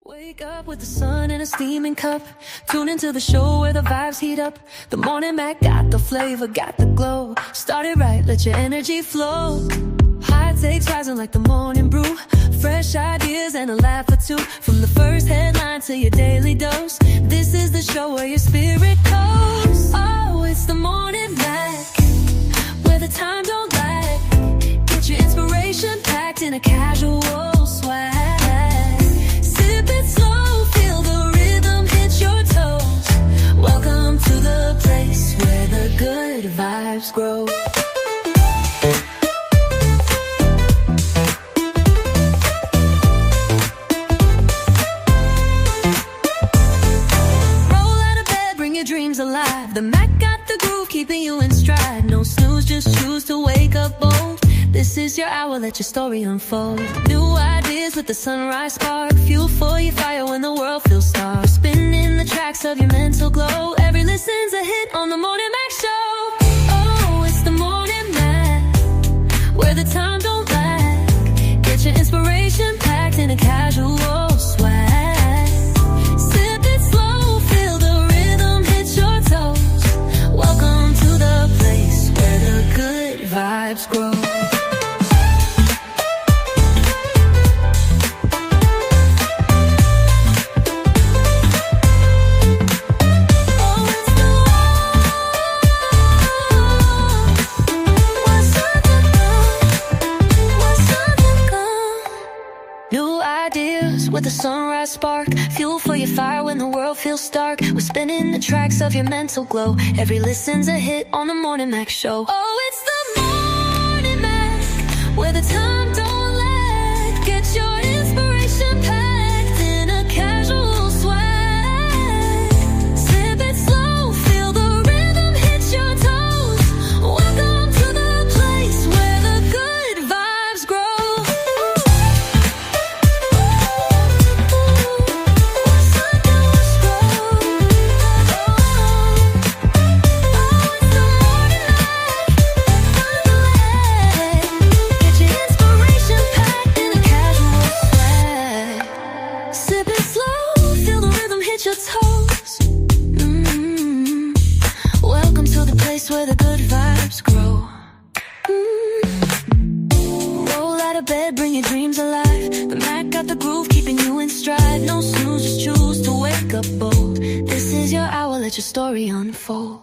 Wake up with the sun in a steaming cup. Tune into the show where the vibes heat up. The morning Mac got the flavor, got the glow. Start it right, let your energy flow. High takes rising like the morning brew. Fresh ideas and a laugh or two. From the first headline to your daily dose. This is the show where your spirit goes. Oh, it's the morning Mac, where the time don't lag. Get your inspiration packed in a casual swag. Sip it slow, feel the rhythm hit your toes. Welcome to the place where the good vibes grow. Dreams alive. The Mac got the groove, keeping you in stride. No snooze, just choose to wake up bold. This is your hour, let your story unfold. New ideas with the sunrise spark. Fuel for your fire when the world feels stark. Spinning the tracks of your mental glow. Every listen's a hit on the Morning Mac Show. Oh, it's the Morning Mac, where the time don't lag. Get your inspiration packed in a casual swag. Welcome to the place where the good vibes grow. New ideas with a sunrise spark. Fuel for your fire when the world feels stark. We're spinning the tracks of your mental glow. Every listen's a hit on the Morning Mac Show. Oh, it's the Morning Mac, where the time don't lag. Get your inspiration packed in a casual swag. Sip it slow, feel the rhythm hit your toes. Welcome to the place where the good vibes grow. Your toes. Welcome to the place where the good vibes grow. Roll out of bed, bring your dreams alive. The Mac got the groove, keeping you in stride. No snooze, just choose to wake up bold. This is your hour, let your story unfold.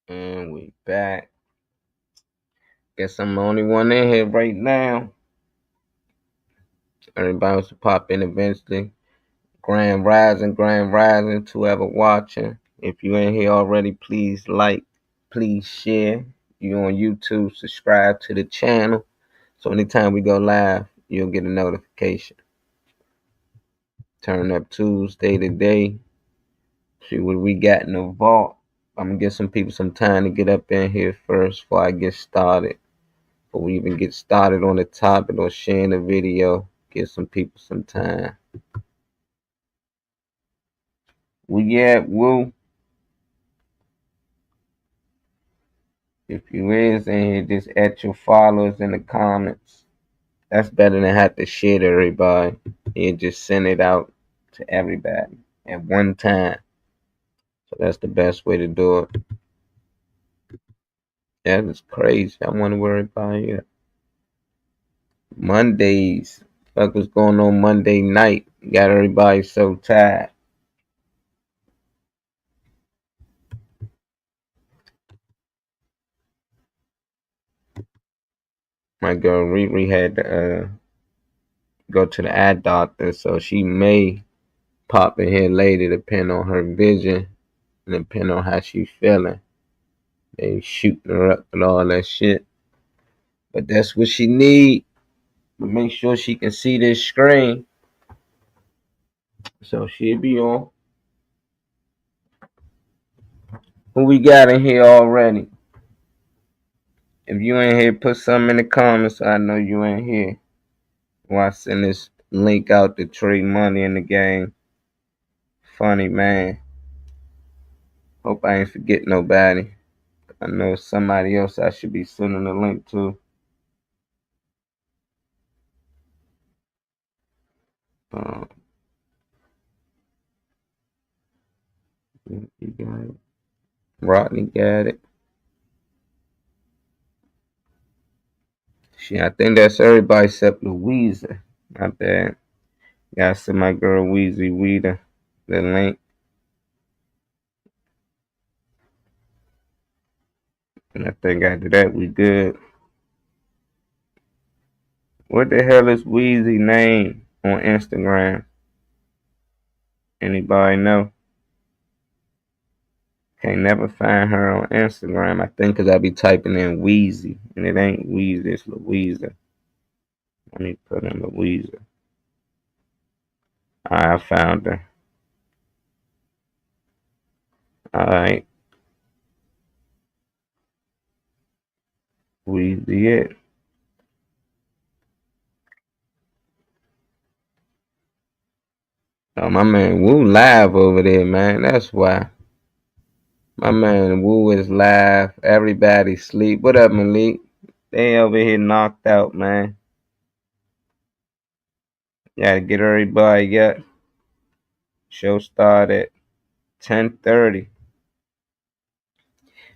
And we back. Guess I'm the only one in here right now. Everybody wants to pop in eventually. Grand Rising to whoever watching. If you in here already, please like, please share. You on YouTube, subscribe to the channel. So anytime we go live, you'll get a notification. Turn up Tuesday today. See what we got in the vault. I'm gonna give some people some time to get up in here first before I get started. Before we even get started on the topic or sharing the video, give some people some time. We at Woo. If you is in here, just add your followers in the comments. That's better than have to share to everybody. You just send it out to everybody at one time. So that's the best way to do it. That is crazy. I wonder where everybody at. Mondays. Fuck what's going on Monday night? Got everybody so tired. My girl Riri had to go to the eye doctor, so she may pop in here later, depending on her vision and depending on how she feeling. They shooting her up and all that shit. But that's what she need to make sure she can see this screen. So she'll be on. Who we got in here already? If you ain't here, put something in the comments so I know you ain't here. While I send this link out to trade money in the game. Funny man. Hope I ain't forget nobody. I know somebody else I should be sending a link to. Um, you got it. Rodney got it. Shit, I think that's everybody except Louisa. Not bad. Gotta send my girl Weezy Weeder the link. And I think after that we good. What the hell is Weezy name on Instagram? Anybody know? Can't never find her on Instagram. I think because I be typing in Weezy. And it ain't Weezy, it's Louisa. Let me put in Louisa. I found her. Alright. Weezy it. Oh, my man Woo live over there, man. That's why. My man Woo is live. Everybody sleep. What up, Malik? They over here knocked out, man. Gotta get everybody up. Show start at 10:30.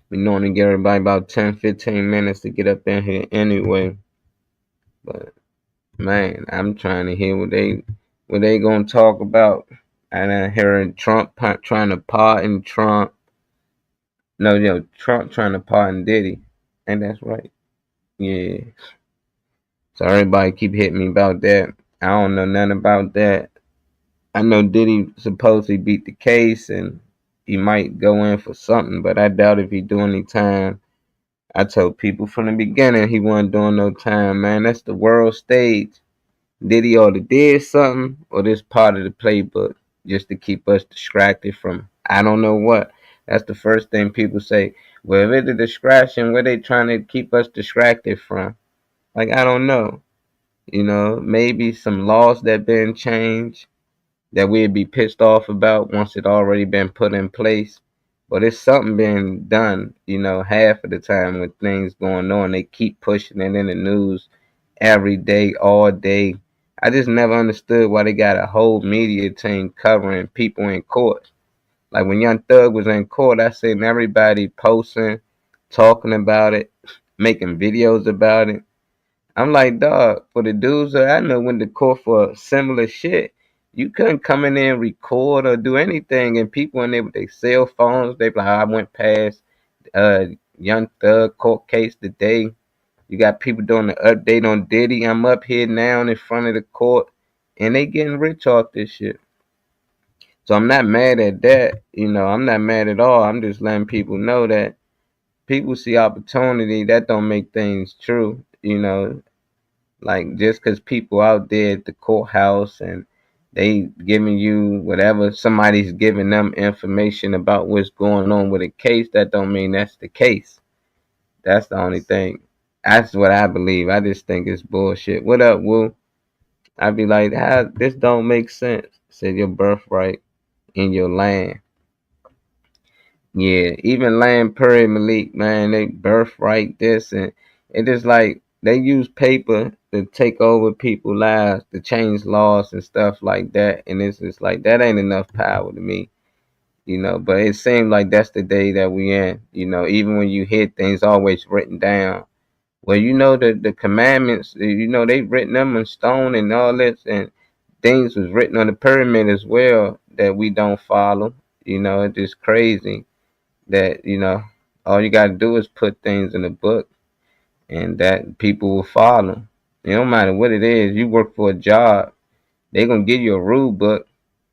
We normally get everybody about 10-15 minutes to get up in here anyway. But man, I'm trying to hear what they gonna talk about. I done hearing Trump trying to pardon Trump. No, Trump trying to pardon Diddy. And that's right. Yeah. So everybody keep hitting me about that. I don't know nothing about that. I know Diddy supposedly beat the case and he might go in for something, but I doubt if he do any time. I told people from the beginning he wasn't doing no time, man. That's the world stage. Diddy oughta did something or this part of the playbook just to keep us distracted from I don't know what. That's the first thing people say. Well, if it's a distraction, what they trying to keep us distracted from? Like, I don't know. Maybe some laws that been changed that we'd be pissed off about once it already been put in place. But it's something being done, half of the time with things going on. They keep pushing it in the news every day, all day. I just never understood why they got a whole media team covering people in court. Like when Young Thug was in court, I seen everybody posting, talking about it, making videos about it. I'm like, dog, for the dudes that I know went to court for similar shit, you couldn't come in there and record or do anything. And people in there with their cell phones, they be like, I went past Young Thug court case today. You got people doing the update on Diddy. I'm up here now in front of the court. And they getting rich off this shit. So I'm not mad at that. I'm not mad at all. I'm just letting people know that people see opportunity. That don't make things true. Like just because people out there at the courthouse and they giving you whatever somebody's giving them information about what's going on with a case, that don't mean that's the case. That's the only thing. That's what I believe. I just think it's bullshit. What up, Woo? I be like, how this don't make sense. Said your birthright in your land. Yeah, even Land Perry Malik, man, they birthright this and it is like they use paper to take over people's lives, to change laws and stuff like that. And it's just like that ain't enough power to me, you know. But it seems like that's the day that we in, you know. Even when you hear things always written down. Well, you know the commandments, you know they written them in stone and all this, and things was written on the pyramid as well that we don't follow. You know, it's just crazy that all you got to do is put things in the book and that people will follow. It don't matter what it is. You work for a job, they gonna give you a rule book.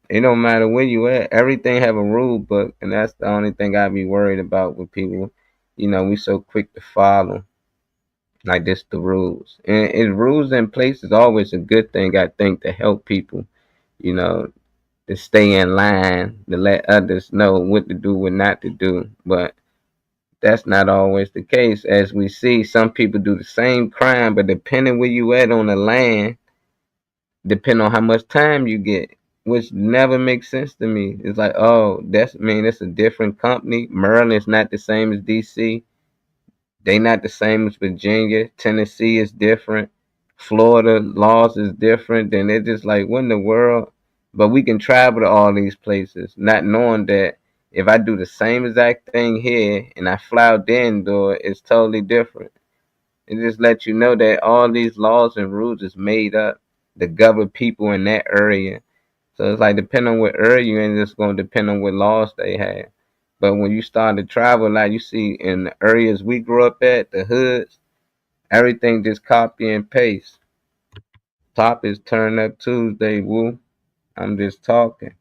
It don't matter where you at. Everything have a rule book, and that's the only thing I be worried about with people. You know, we so quick to follow like this the rules, and rules in place is always a good thing. I think to help people, you know, to stay in line, to let others know what to do, what not to do. But that's not always the case. As we see, some people do the same crime, but depending where you at on the land, depending on how much time you get, which never makes sense to me. It's like, oh, that's a different company. Maryland is not the same as DC. They not the same as Virginia. Tennessee is different. Florida laws is different. Then it's just like, what in the world? But we can travel to all these places, not knowing that if I do the same exact thing here and I fly out there and do it, it's totally different. It just lets you know that all these laws and rules is made up to govern people in that area. So it's like depending on what area you're in, it's going to depend on what laws they have. But when you start to travel, like you see in the areas we grew up at, the hoods, everything just copy and paste. Top is Turn Up Tuesday, woo. I'm just talking.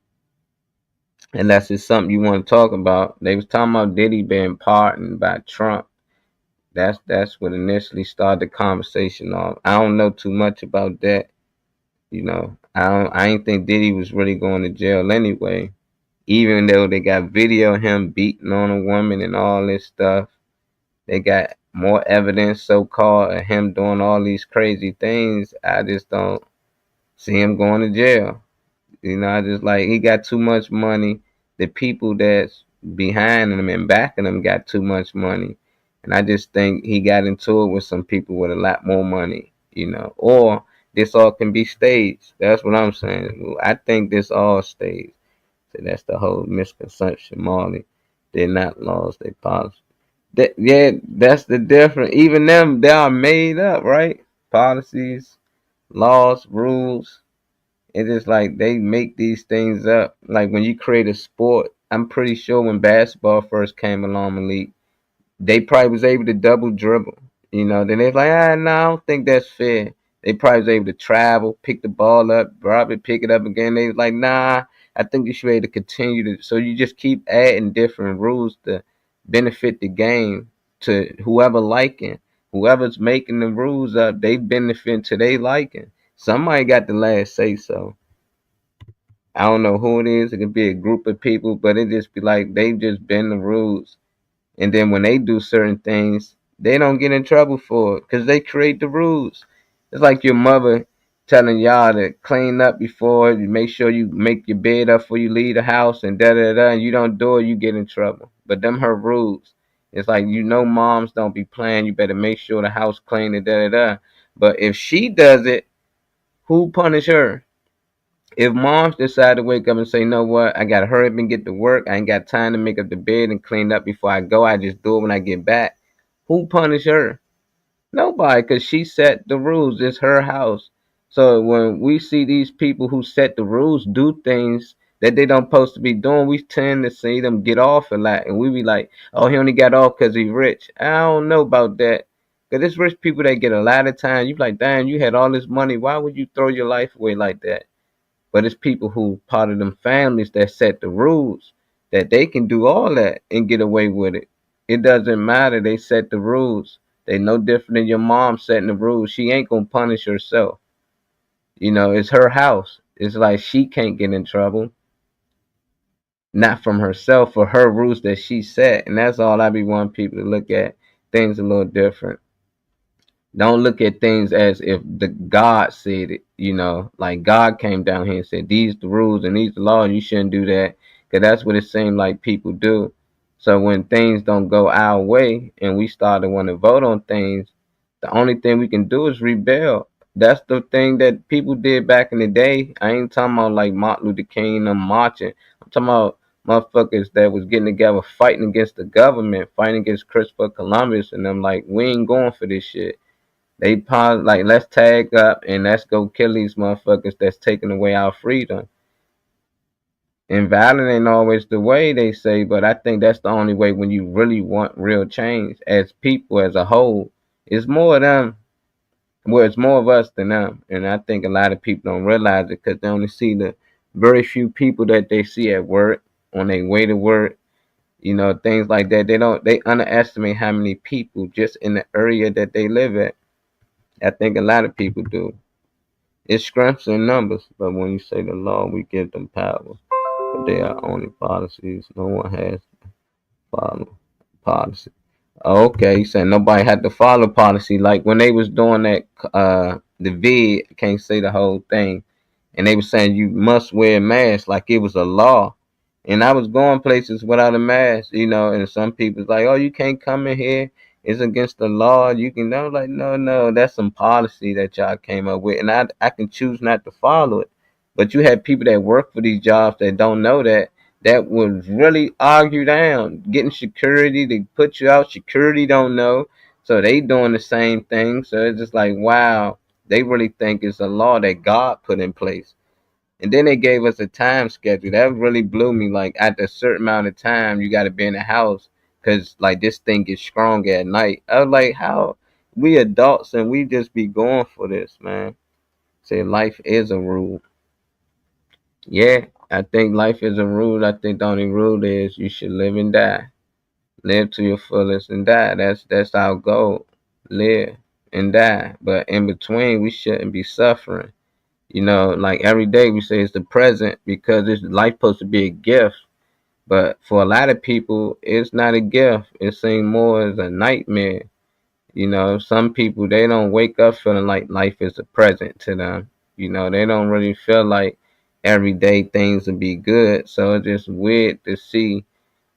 Unless it's something you want to talk about. They was talking about Diddy being pardoned by Trump. That's what initially started the conversation off. I don't know too much about that. You know, I ain't think Diddy was really going to jail anyway. Even though they got video of him beating on a woman and all this stuff. They got more evidence, so called, of him doing all these crazy things. I just don't see him going to jail. You know, I just like he got too much money. The people that's behind him and backing him got too much money. And I just think he got into it with some people with a lot more money, you know. Or this all can be staged. That's what I'm saying. I think this all staged. So that's the whole misconception, Marley. They're not laws, they policies. Yeah, that's the difference. Even them, they are made up, right? Policies, laws, rules. It's just like they make these things up. Like when you create a sport, I'm pretty sure when basketball first came along, Malik, they probably was able to double dribble. You know, then they're like, no, I don't think that's fair. They probably was able to travel, pick the ball up, drop it, pick it up again. They was like, nah, I think you should be able to continue to. So you just keep adding different rules to benefit the game to whoever liking. Whoever's making the rules up, they benefit to they liking. Somebody got the last say so. I don't know who it is. It could be a group of people, but it just be like they just bend the rules. And then when they do certain things, they don't get in trouble for it because they create the rules. It's like your mother telling y'all to clean up before you make sure you make your bed up before you leave the house and da da da. And you don't do it, you get in trouble. But them her rules. It's like moms don't be playing. You better make sure the house clean and da da da. But if she does it, who punish her? If moms decide to wake up and say, you know what, I gotta hurry up and get to work, I ain't got time to make up the bed and clean up before I go, I just do it when I get back. Who punish her? Nobody, because she set the rules. It's her house. So when we see these people who set the rules do things that they don't supposed to be doing, we tend to see them get off a lot. And we be like, oh, he only got off because he's rich. I don't know about that. Because it's rich people that get a lot of time. You be like, damn, you had all this money. Why would you throw your life away like that? But it's people who part of them families that set the rules that they can do all that and get away with it. It doesn't matter. They set the rules. They no different than your mom setting the rules. She ain't gonna punish herself. You know, it's her house. It's like she can't get in trouble. Not from herself for her rules that she set. And that's all I be wanting people to look at. Things a little different. Don't look at things as if the God said it, you know, like God came down here and said, these the rules and these the laws, you shouldn't do that. Because that's what it seemed like people do. So when things don't go our way and we start to want to vote on things, The only thing we can do is rebel. That's the thing that people did back in the day. I ain't talking about like Martin Luther King and them marching. I'm talking about motherfuckers that was getting together fighting against the government, fighting against Christopher Columbus and them like, we ain't going for this shit. They pause like, let's tag up and let's go kill these motherfuckers that's taking away our freedom. And violence ain't always the way, they say, but I think that's the only way when you really want real change as people as a whole. It's more of them. Well, it's more of us than them. And I think a lot of people don't realize it because they only see the very few people that they see at work, on their way to work, things like that. They underestimate how many people just in the area that they live at. I think a lot of people do. It scrimps in numbers, but when you say the law, we give them power. But they are only policies. No one has to follow policy. Oh, okay, you said nobody had to follow policy. Like when they was doing that, the vid, I can't say the whole thing, and they were saying you must wear a mask like it was a law. And I was going places without a mask, and some people's like, oh, you can't come in here. It's against the law. You can. I was like, no, no, that's some policy that y'all came up with, and I can choose not to follow it. But you have people that work for these jobs that don't know that would really argue down, getting security to put you out. Security don't know, so they doing the same thing. So it's just like, wow, they really think it's a law that God put in place. And then they gave us a time schedule that really blew me. Like after a certain amount of time, you got to be in the house because like this thing gets strong at night. I was like, how we adults and we just be going for this, man. Say life is a rule. Yeah, I think life is a rule. I think the only rule is you should live and die. Live to your fullest and die. That's our goal. Live and die. But in between, we shouldn't be suffering. Like every day we say it's the present because this life supposed to be a gift. But for a lot of people, it's not a gift. It seems more as a nightmare. Some people they don't wake up feeling like life is a present to them. They don't really feel like everyday things will be good. So it's just weird to see,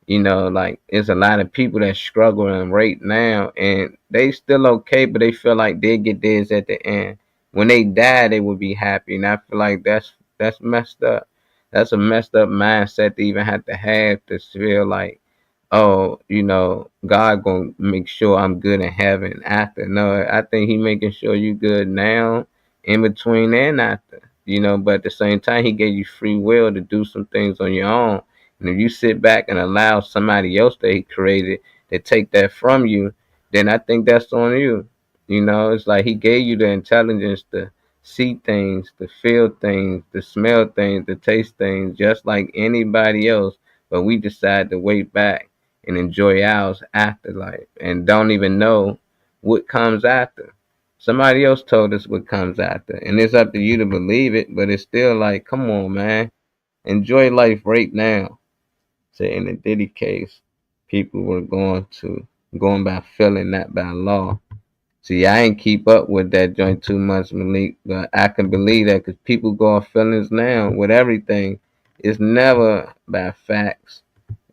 like it's a lot of people that struggling right now and they still okay, but they feel like they get theirs at the end. When they die, they will be happy. And I feel like that's messed up. That's a messed up mindset to even have to feel like, oh, God gonna make sure I'm good in heaven after. No, I think He making sure you good now, in between and after. But at the same time, He gave you free will to do some things on your own. And if you sit back and allow somebody else that He created to take that from you, then I think that's on you. It's like He gave you the intelligence to see things, to feel things, to smell things, to taste things, just like anybody else. But we decide to wait back and enjoy ours after life and don't even know what comes after. Somebody else told us what comes after, and it's up to you to believe it, but it's still like, come on, man, enjoy life right now. Say in the Diddy case, people were going by feeling, not by law. See, I ain't keep up with that joint too much, Malik, but I can believe that because people go off feelings now with everything. It's never by facts.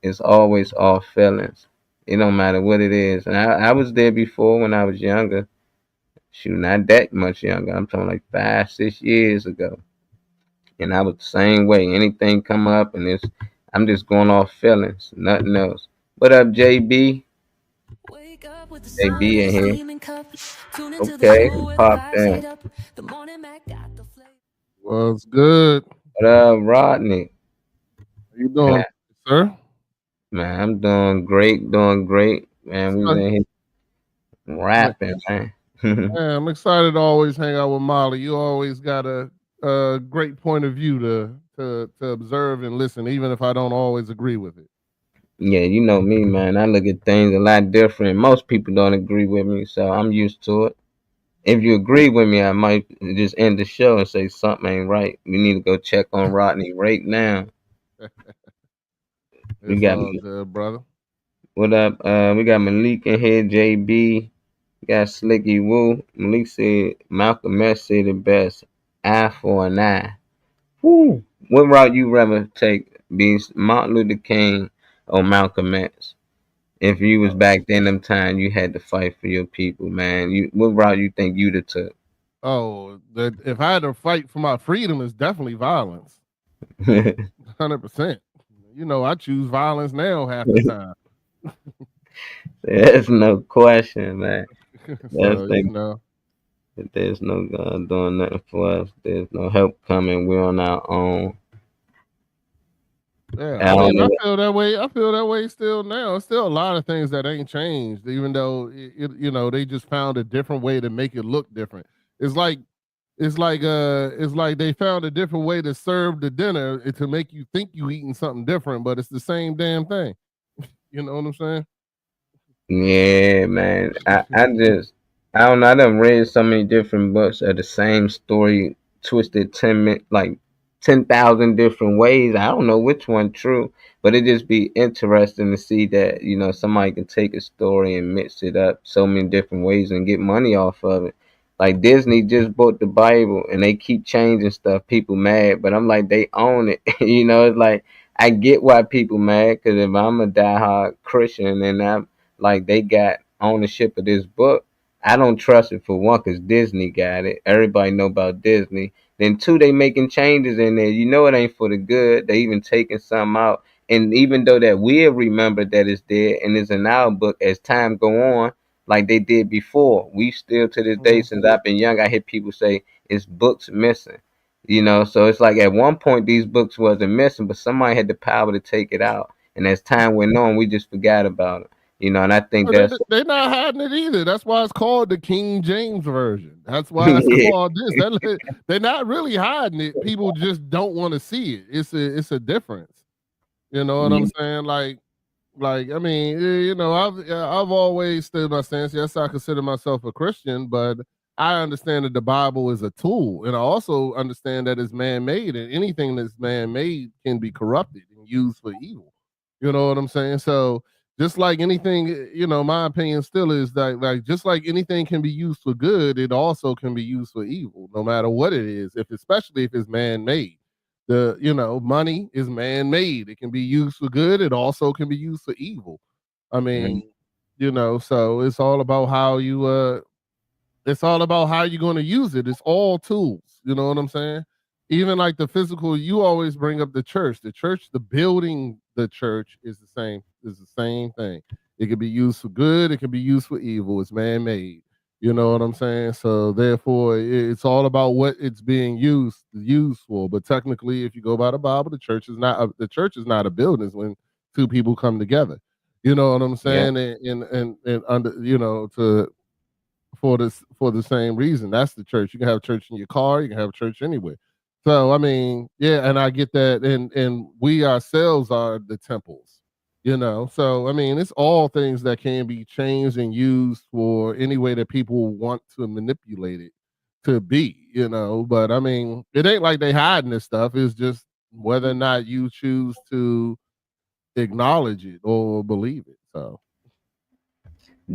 It's always off feelings. It don't matter what it is. And I was there before when I was younger. Shoot, not that much younger. I'm talking like 5, 6 years ago. And I was the same way. Anything come up and I'm just going off feelings, nothing else. What up, JB? Wake up with the sun JB in in a here. steaming cup. Tune into the Okay, show where the pop vibes down. heat up. The morning Mac got the flavor. Was good. What up, Rodney? How you doing, sir? Man, I'm doing great, doing great. Man, we was Son, in here rapping, man. man, I'm excited to always hang out with Molly. You always got a great point of view to observe and listen, even if I don't always agree with it. Yeah, you know me, man. I look at things a lot different. Most people don't agree with me, so I'm used to it. If you agree with me, I might just end the show and say something ain't right. We need to go check on Rodney right now. We It's got all good, brother. what up? We got Malik in here, JB. We got Slicky Woo. Malik said Malcolm X said it best. Eye for an eye. Woo. What route you rather take? Be Martin Luther King or Malcolm X? If you was back then them time, you had to fight for your people, man. What route you think you'd have took? Oh, that if I had to fight for my freedom, it's definitely violence. 100%. You know, I choose violence now half the time. There's no question, man. That's So, you the know. If there's no God doing nothing for us, there's no help coming. We're on our own. Yeah, I I don't mean, I know. feel that way. I feel that way still now. Still a lot of things that ain't changed, even though you know they just found a different way to make it look different. It's like it's like they found a different way to serve the dinner to make you think you eating something different, but it's the same damn thing. You know what I'm saying? Yeah, man. I don't know. I done read so many different books of the same story, twisted 10,000 different ways. I don't know which one true, but it just be interesting to see that somebody can take a story and mix it up so many different ways and get money off of it. Like Disney just bought the Bible and they keep changing stuff. People mad, but I'm like they own it. It's like I get why people mad because if I'm a diehard Christian and I'm like they got ownership of this book. I don't trust it for one because Disney got it. Everybody know about Disney. Then two, they making changes in there. You know it ain't for the good. They even taking some out. And even though that we'll remember that it's there and it's in our book as time go on, like they did before, we still to this day Mhm. since I've been young, I hear people say it's books missing. So it's like at one point these books wasn't missing, but somebody had the power to take it out. And as time went on, we just forgot about it. And I think But that's they're not hiding it either. That's why it's called the King James version. That's why it's yeah, called this. They're not really hiding it. People just don't want to see it. It's a difference. You know what I'm saying? Like I mean, I've always stood my stance. Yes, I consider myself a Christian, but I understand that the Bible is a tool, and I also understand that it's man-made, and anything that's man-made can be corrupted and used for evil. You know what I'm saying? So just like anything, my opinion still is that like just like anything can be used for good, it also can be used for evil, no matter what it is, especially if it's man-made. Money is man-made. It can be used for good. It also can be used for evil. I mean, so it's all about how you're going to use it. It's all tools. You know what I'm saying? Even like the physical, you always bring up the church. The building the church is the same thing. It can be used for good, it can be used for evil. It's man-made. You know what I'm saying? So therefore, it's all about what it's being used for. But technically, if you go by the Bible, the church is not a building. It's when two people come together. You know what I'm yeah. saying? And under to for the same reason. That's the church. You can have church in your car. You can have church anywhere. So I mean, yeah, and I get that, and we ourselves are the temples. So I mean, it's all things that can be changed and used for any way that people want to manipulate it to be. But I mean, it ain't like they hiding this stuff. It's just whether or not you choose to acknowledge it or believe it. So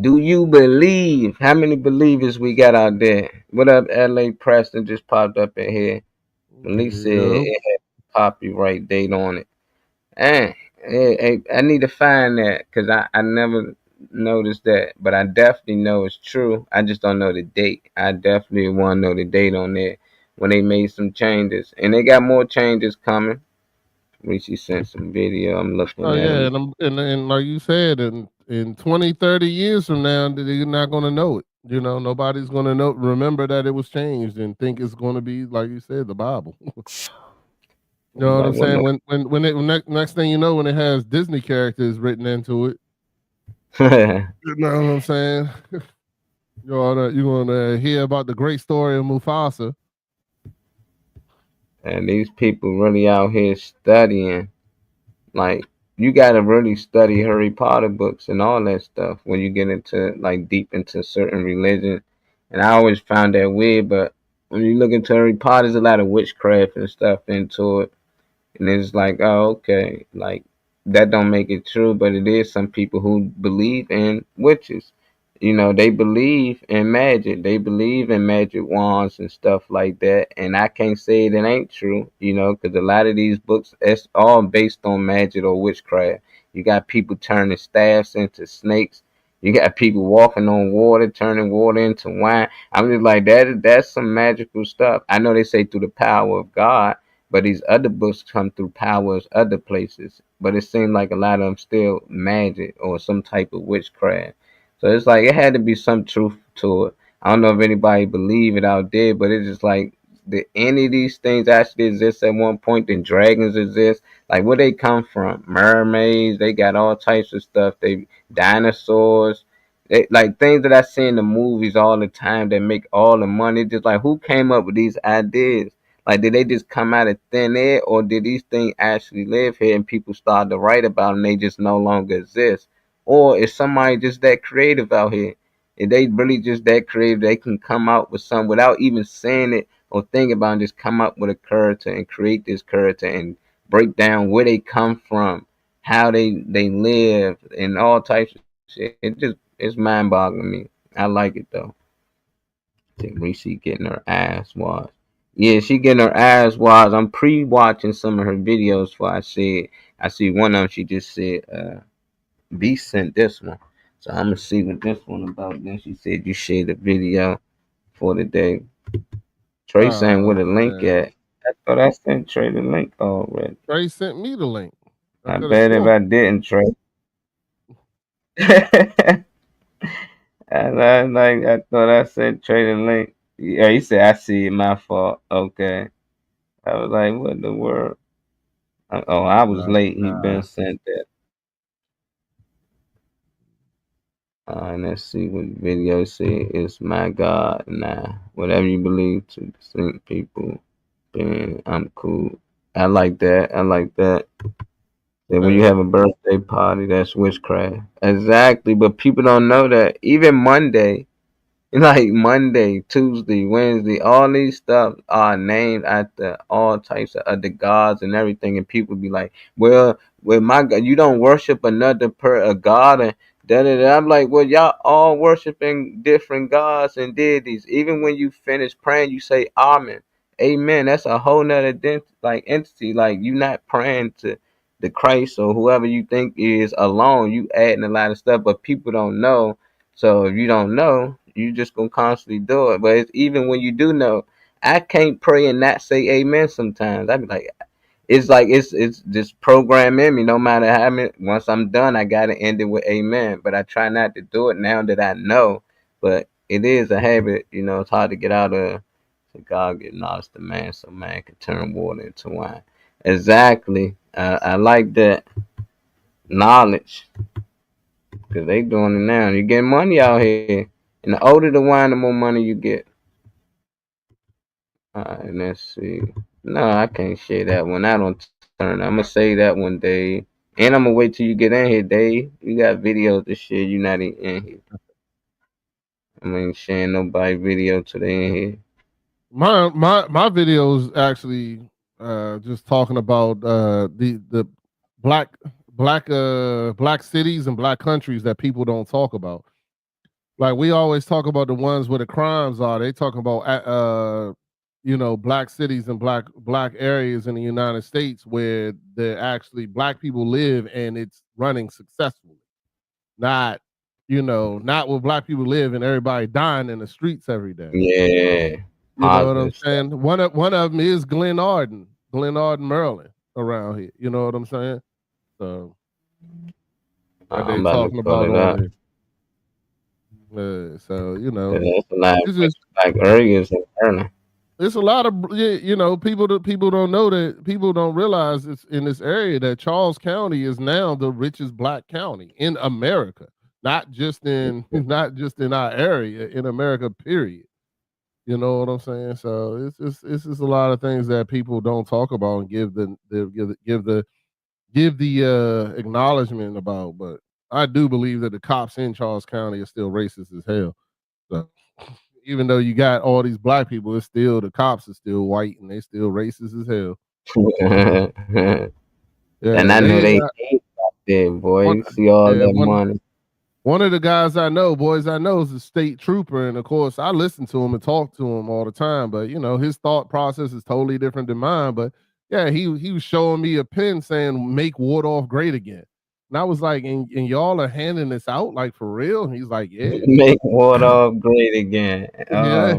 Do you believe? How many believers we got out there? What up, LA Preston just popped up in here. At least said yeah. it had copyright date on it. And I need to find that because I never noticed that, but I definitely know it's true. I just don't know the date. I definitely want to know the date on there when they made some changes, and they got more changes coming. Richie sent some video. I'm Oh looking at yeah, them. and like you said, in 20, 30 years from now, they're not gonna know it. Nobody's gonna remember that it was changed and think it's gonna be like you said, the Bible. You know what I'm Like what? saying? Next thing you know, when it has Disney characters written into it, you know what I'm saying? You wanna hear about the great story of Mufasa? And these people really out here studying. Like you gotta really study Harry Potter books and all that stuff when you get into like deep into certain religion. And I always found that weird, but when you look into Harry Potter, there's a lot of witchcraft and stuff into it. And it's like, oh, okay, like that don't make it true, but it is some people who believe in witches. you know, they believe in magic. They believe in magic wands and stuff like that. And I can't say it ain't true, you know, because a lot of these books, it's all based on magic or witchcraft. You got people turning staffs into snakes. You got people walking on water, turning water into wine. I'm just like, that's some magical stuff. I know they say through the power of God, but these other books come through powers other places. But it seems like a lot of them still magic or some type of witchcraft. So it's like it had to be some truth to it. I don't know if anybody believe it out there, but it's just like, did any of these things actually exist at one point? Did dragons exist? Like, where they come from? Mermaids. They got all types of stuff. They dinosaurs. Like things that I see in the movies all the time that make all the money. Just like, who came up with these ideas? Like, did they just come out of thin air, or did these things actually live here and people started to write about them and they just no longer exist? Or is somebody just that creative out here? If they really just that creative, they can come out with something without even saying it or thinking about it, just come up with a character and create this character and break down where they come from, how they live, and all types of shit. It's mind boggling me. I like it though. I think Reese getting her ass washed. Yeah, she getting her ass washed. I'm pre-watching some of her videos before I see it. I see one of them. She just said, B sent this one. So I'm gonna see what this one about. Then she said you shared the video for the day. Trey saying where Oh the link man, at. I thought I sent Trey the link already. Trey sent me the link. I I could have bet if swore. I didn't, Trey. I I thought I sent Trey the link. Yeah, he said I see it. My fault. Okay. I was like, what in the world? Oh, I was late. He been Nah. sent that. And let's see what video say. It's my God. Nah, whatever you believe to distinct people, then I'm cool. I like that. I like that. Then when you Yeah. have a birthday party, that's witchcraft. Exactly, but people don't know that. Even Monday, like Monday, Tuesday, Wednesday, all these stuff are named after all types of other gods and everything, and people be like, well, my God, you don't worship another a god and da da da. I'm like, well, y'all all worshiping different gods and deities. Even when you finish praying, you say Amen, Amen. That's a whole nother like entity. Like you not praying to the Christ or whoever you think is alone. You adding a lot of stuff, but people don't know. So if you don't know, you just gonna constantly do it. But it's, even when you do know, I can't pray and not say amen sometimes. I be like it's just programmed in me. No matter how many, once I'm done, I gotta end it with amen. But I try not to do it now that I know. But it is a habit, you know. It's hard to get out of. So God get lost to man, so man can turn water into wine. Exactly. I like that knowledge. Cause they doing it now. You get money out here, and the older the wine, the more money you get. Alright, let's see. No, I can't share that one. I don't turn. I'm gonna say that one, Dave. And I'm gonna wait till you get in here, Dave. You got videos to share. You not even in here. I ain't sharing nobody video till they in here. My videos actually just talking about the black cities and black countries that people don't talk about. Like we always talk about the ones where the crimes are. They talk about black cities and black areas in the United States where the actually black people live and it's running successfully. Not not where black people live and everybody dying in the streets every day. Yeah, You know what I'm positive stuff. saying? One of them is Glen Arden, Maryland, around here. You know what I'm saying? So that they I'm about to talking pull about it on up. there. So That's a lot of it's just like areas in Maryland. it's a lot of people don't know that people don't realize it's in this area that Charles County is now the richest black county in America, not just in our area, in America, period. You know what I'm saying? So it's just a lot of things that people don't talk about and give the acknowledgement about. But I do believe that the cops in Charles County are still racist as hell. So even though you got all these black people, it's still the cops are still white and they still racist as hell. And Yeah, I they know ain't they got ain't out there, boy. one. You see all Yeah, that one. money. one of the guys I know, boys I know, is a state trooper, and of course I listen to him and talk to him all the time. But you know, his thought process is totally different than mine. But yeah, he was showing me a pin saying "Make Wardolph great again," and I was like, "And y'all are handing this out like for real?" And he's like, "Yeah, Make Wardolph great again. yeah."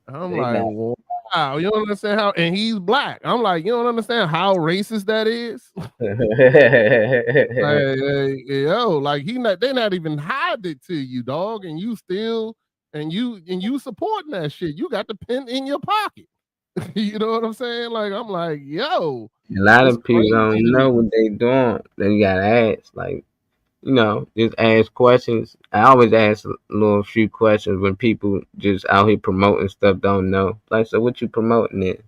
Oh, I'm they like, not. wow, you don't understand how, and he's black. I'm like, you don't understand how racist that is. Yo, like they're not even hiding it to you, dog, and you still and you supporting that shit. You got the pen in your pocket. You know what I'm saying? Like I'm like, yo, A lot it's of people crazy don't to know me. what they doing. They gotta ask, like, just ask questions. I always ask a little few questions when people just out here promoting stuff don't know. Like, so what you promoting it?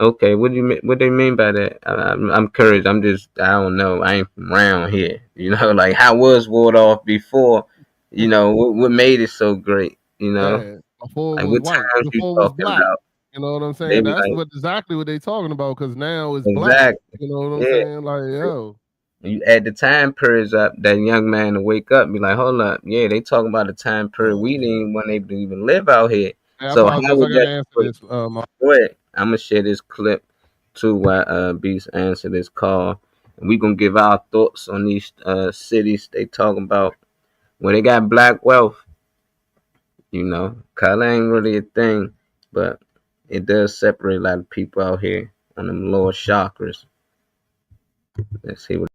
Okay, what do you mean? What they mean by that? I'm curious. I don't know. I ain't from around here. Like how was Wardolph before? What made it so great? Yeah, before it Like was what white, times you before it was talking black. about? You know what I'm They saying? be That's like, what exactly what they talking about because now it's black. exactly. You know what I'm Yeah. saying? Like, yo. You add the time periods up, that young man to wake up and be like, hold up, yeah, they talking about the time period we didn't want able to even live out here. I So how apologize. I would gotta that answer equate? this. Go ahead. I'm gonna share this clip too while Beast answer this call. And we gonna give our thoughts on these cities they talking about when they got black wealth. Color ain't really a thing, but it does separate a lot of people out here on them lower chakras. Let's see what.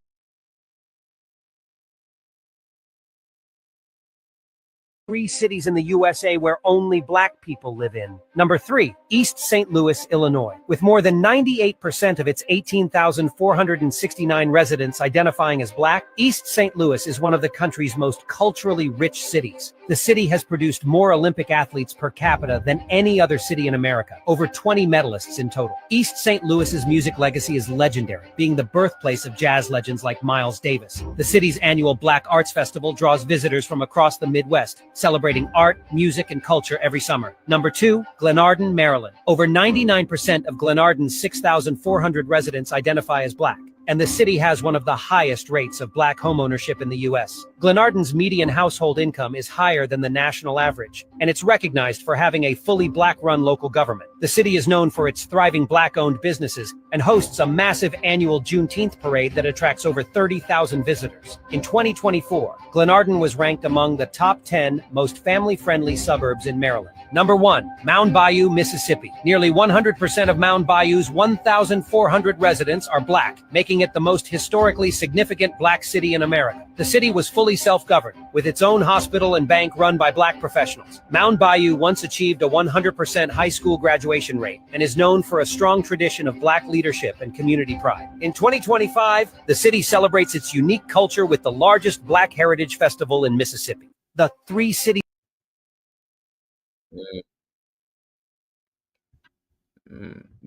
Three cities in the USA where only black people live in. Number 3, East St. Louis, Illinois. With more than 98% of its 18,469 residents identifying as black, East St. Louis is one of the country's most culturally rich cities. The city has produced more Olympic athletes per capita than any other city in America, over 20 medalists in total. East St. Louis's music legacy is legendary, being the birthplace of jazz legends like Miles Davis. The city's annual Black Arts Festival draws visitors from across the Midwest, celebrating art, music, and culture every summer. Number 2, Glenarden, Maryland. Over 99% of Glenarden's 6,400 residents identify as black, and the city has one of the highest rates of black homeownership in the U.S. Glenarden's median household income is higher than the national average, and it's recognized for having a fully black-run local government. The city is known for its thriving black-owned businesses and hosts a massive annual Juneteenth parade that attracts over 30,000 visitors. In 2024, Glenarden was ranked among the top 10 most family-friendly suburbs in Maryland. Number 1, Mound Bayou, Mississippi. Nearly 100% of Mound Bayou's 1,400 residents are black, making it the most historically significant black city in America. The city was fully self-governed, with its own hospital and bank run by black professionals. Mound Bayou once achieved a 100% high school graduation rate and is known for a strong tradition of black leadership and community pride. In 2025, the city celebrates its unique culture with the largest Black Heritage Festival in Mississippi. The three cities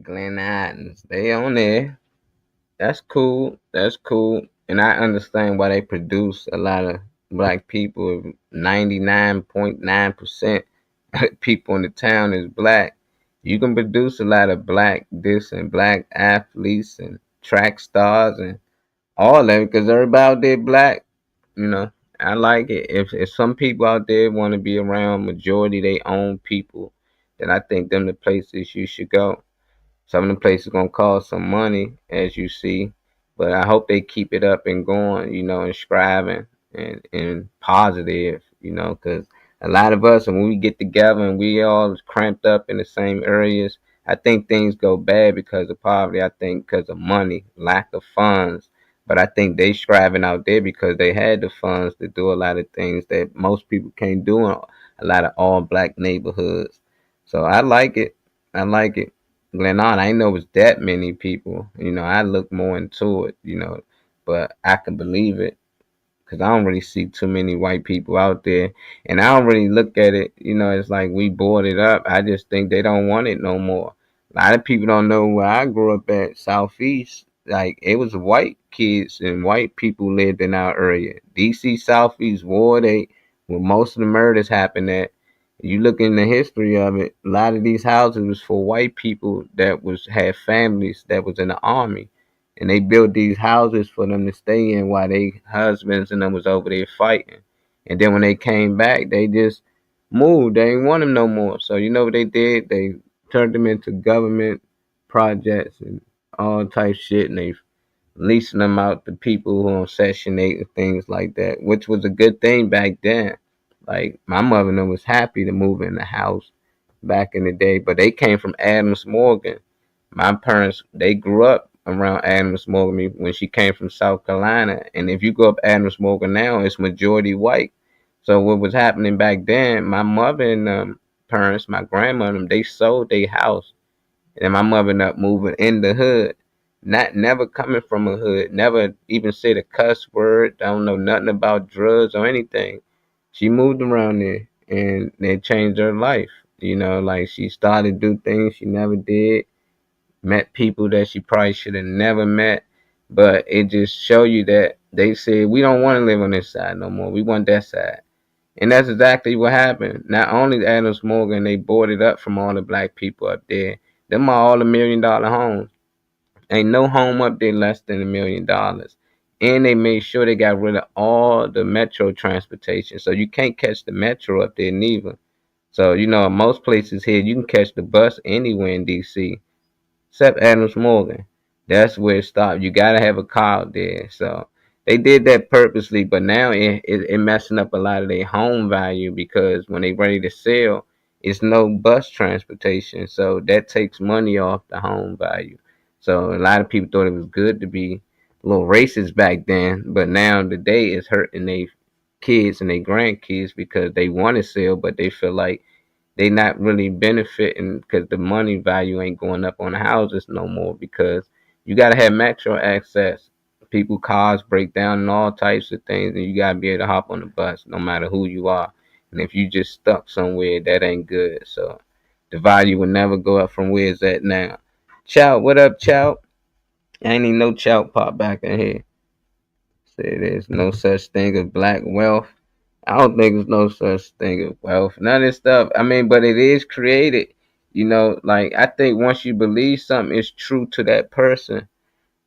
Glen Islands, they on there. That's cool. That's cool. And I understand why they produce a lot of black people. 99.9% of people in the town is black. You can produce a lot of black this and black athletes and track stars and all that because everybody out there black. You know, I like it. If some people out there want to be around majority they own people, then I think them the places you should go. Some of the places gonna cost some money, as you see, but I hope they keep it up and going, and striving and positive, because a lot of us, when we get together and we all cramped up in the same areas, I think things go bad because of poverty. I think because of money, lack of funds. But I think they striving out there because they had the funds to do a lot of things that most people can't do in a lot of all black neighborhoods. So I like it. I like it. Glenard, I didn't know it was that many people. I look more into it, but I can believe it because I don't really see too many white people out there. And I don't really look at it, it's like we boarded up. I just think they don't want it no more. A lot of people don't know where I grew up at, Southeast. Like, it was white kids and white people lived in our area. DC Southeast Ward 8, where most of the murders happened at. You look in the history of it, a lot of these houses was for white people that had families that was in the army, and they built these houses for them to stay in while they husbands and them was over there fighting. And then when they came back, they just moved. They didn't want them no more. So you know what they did? They turned them into government projects and all type shit, and they leasing them out to people who on Section 8 and things like that, which was a good thing back then. Like, my mother and them was happy to move in the house back in the day, but they came from Adams Morgan. My parents, they grew up around Adams Morgan when she came from South Carolina. And if you go up Adams Morgan now, it's majority white. So what was happening back then, my mother and parents, my grandmother, they sold their house. And my mother ended up moving in the hood. Never coming from a hood, never even said a cuss word, don't know nothing about drugs or anything. She moved around there and they changed her life. You know, like she started to do things she never did, met people that she probably should have never met. But it just show you that they said we don't want to live on this side no more. We want that side. And that's exactly what happened. Not only Adams Morgan, they boarded up from all the black people up there. Them are all $1 million homes. Ain't no home up there less than $1 million. And they made sure they got rid of all the metro transportation. So you can't catch the metro up there neither. So, you know, most places here, you can catch the bus anywhere in DC, except Adams Morgan. That's where it stopped. You gotta have a car out there. So they did that purposely, but now it messing up a lot of their home value because when they ready to sell, it's no bus transportation. So that takes money off the home value. So a lot of people thought it was good to be a little racist back then, but now today it's hurting their kids and their grandkids because they want to sell, but they feel like they not really benefiting because the money value ain't going up on the houses no more because you got to have metro access. People cars break down and all types of things, and you got to be able to hop on the bus no matter who you are. And if you just stuck somewhere, that ain't good. So the value will never go up from where it's at now. Chow, what up, Chow? Ain't even no Chow pop back in here. Say there's no such thing as black wealth. I don't think there's no such thing as wealth. None of this stuff. I mean, but it is created. You know, like I think once you believe something is true to that person,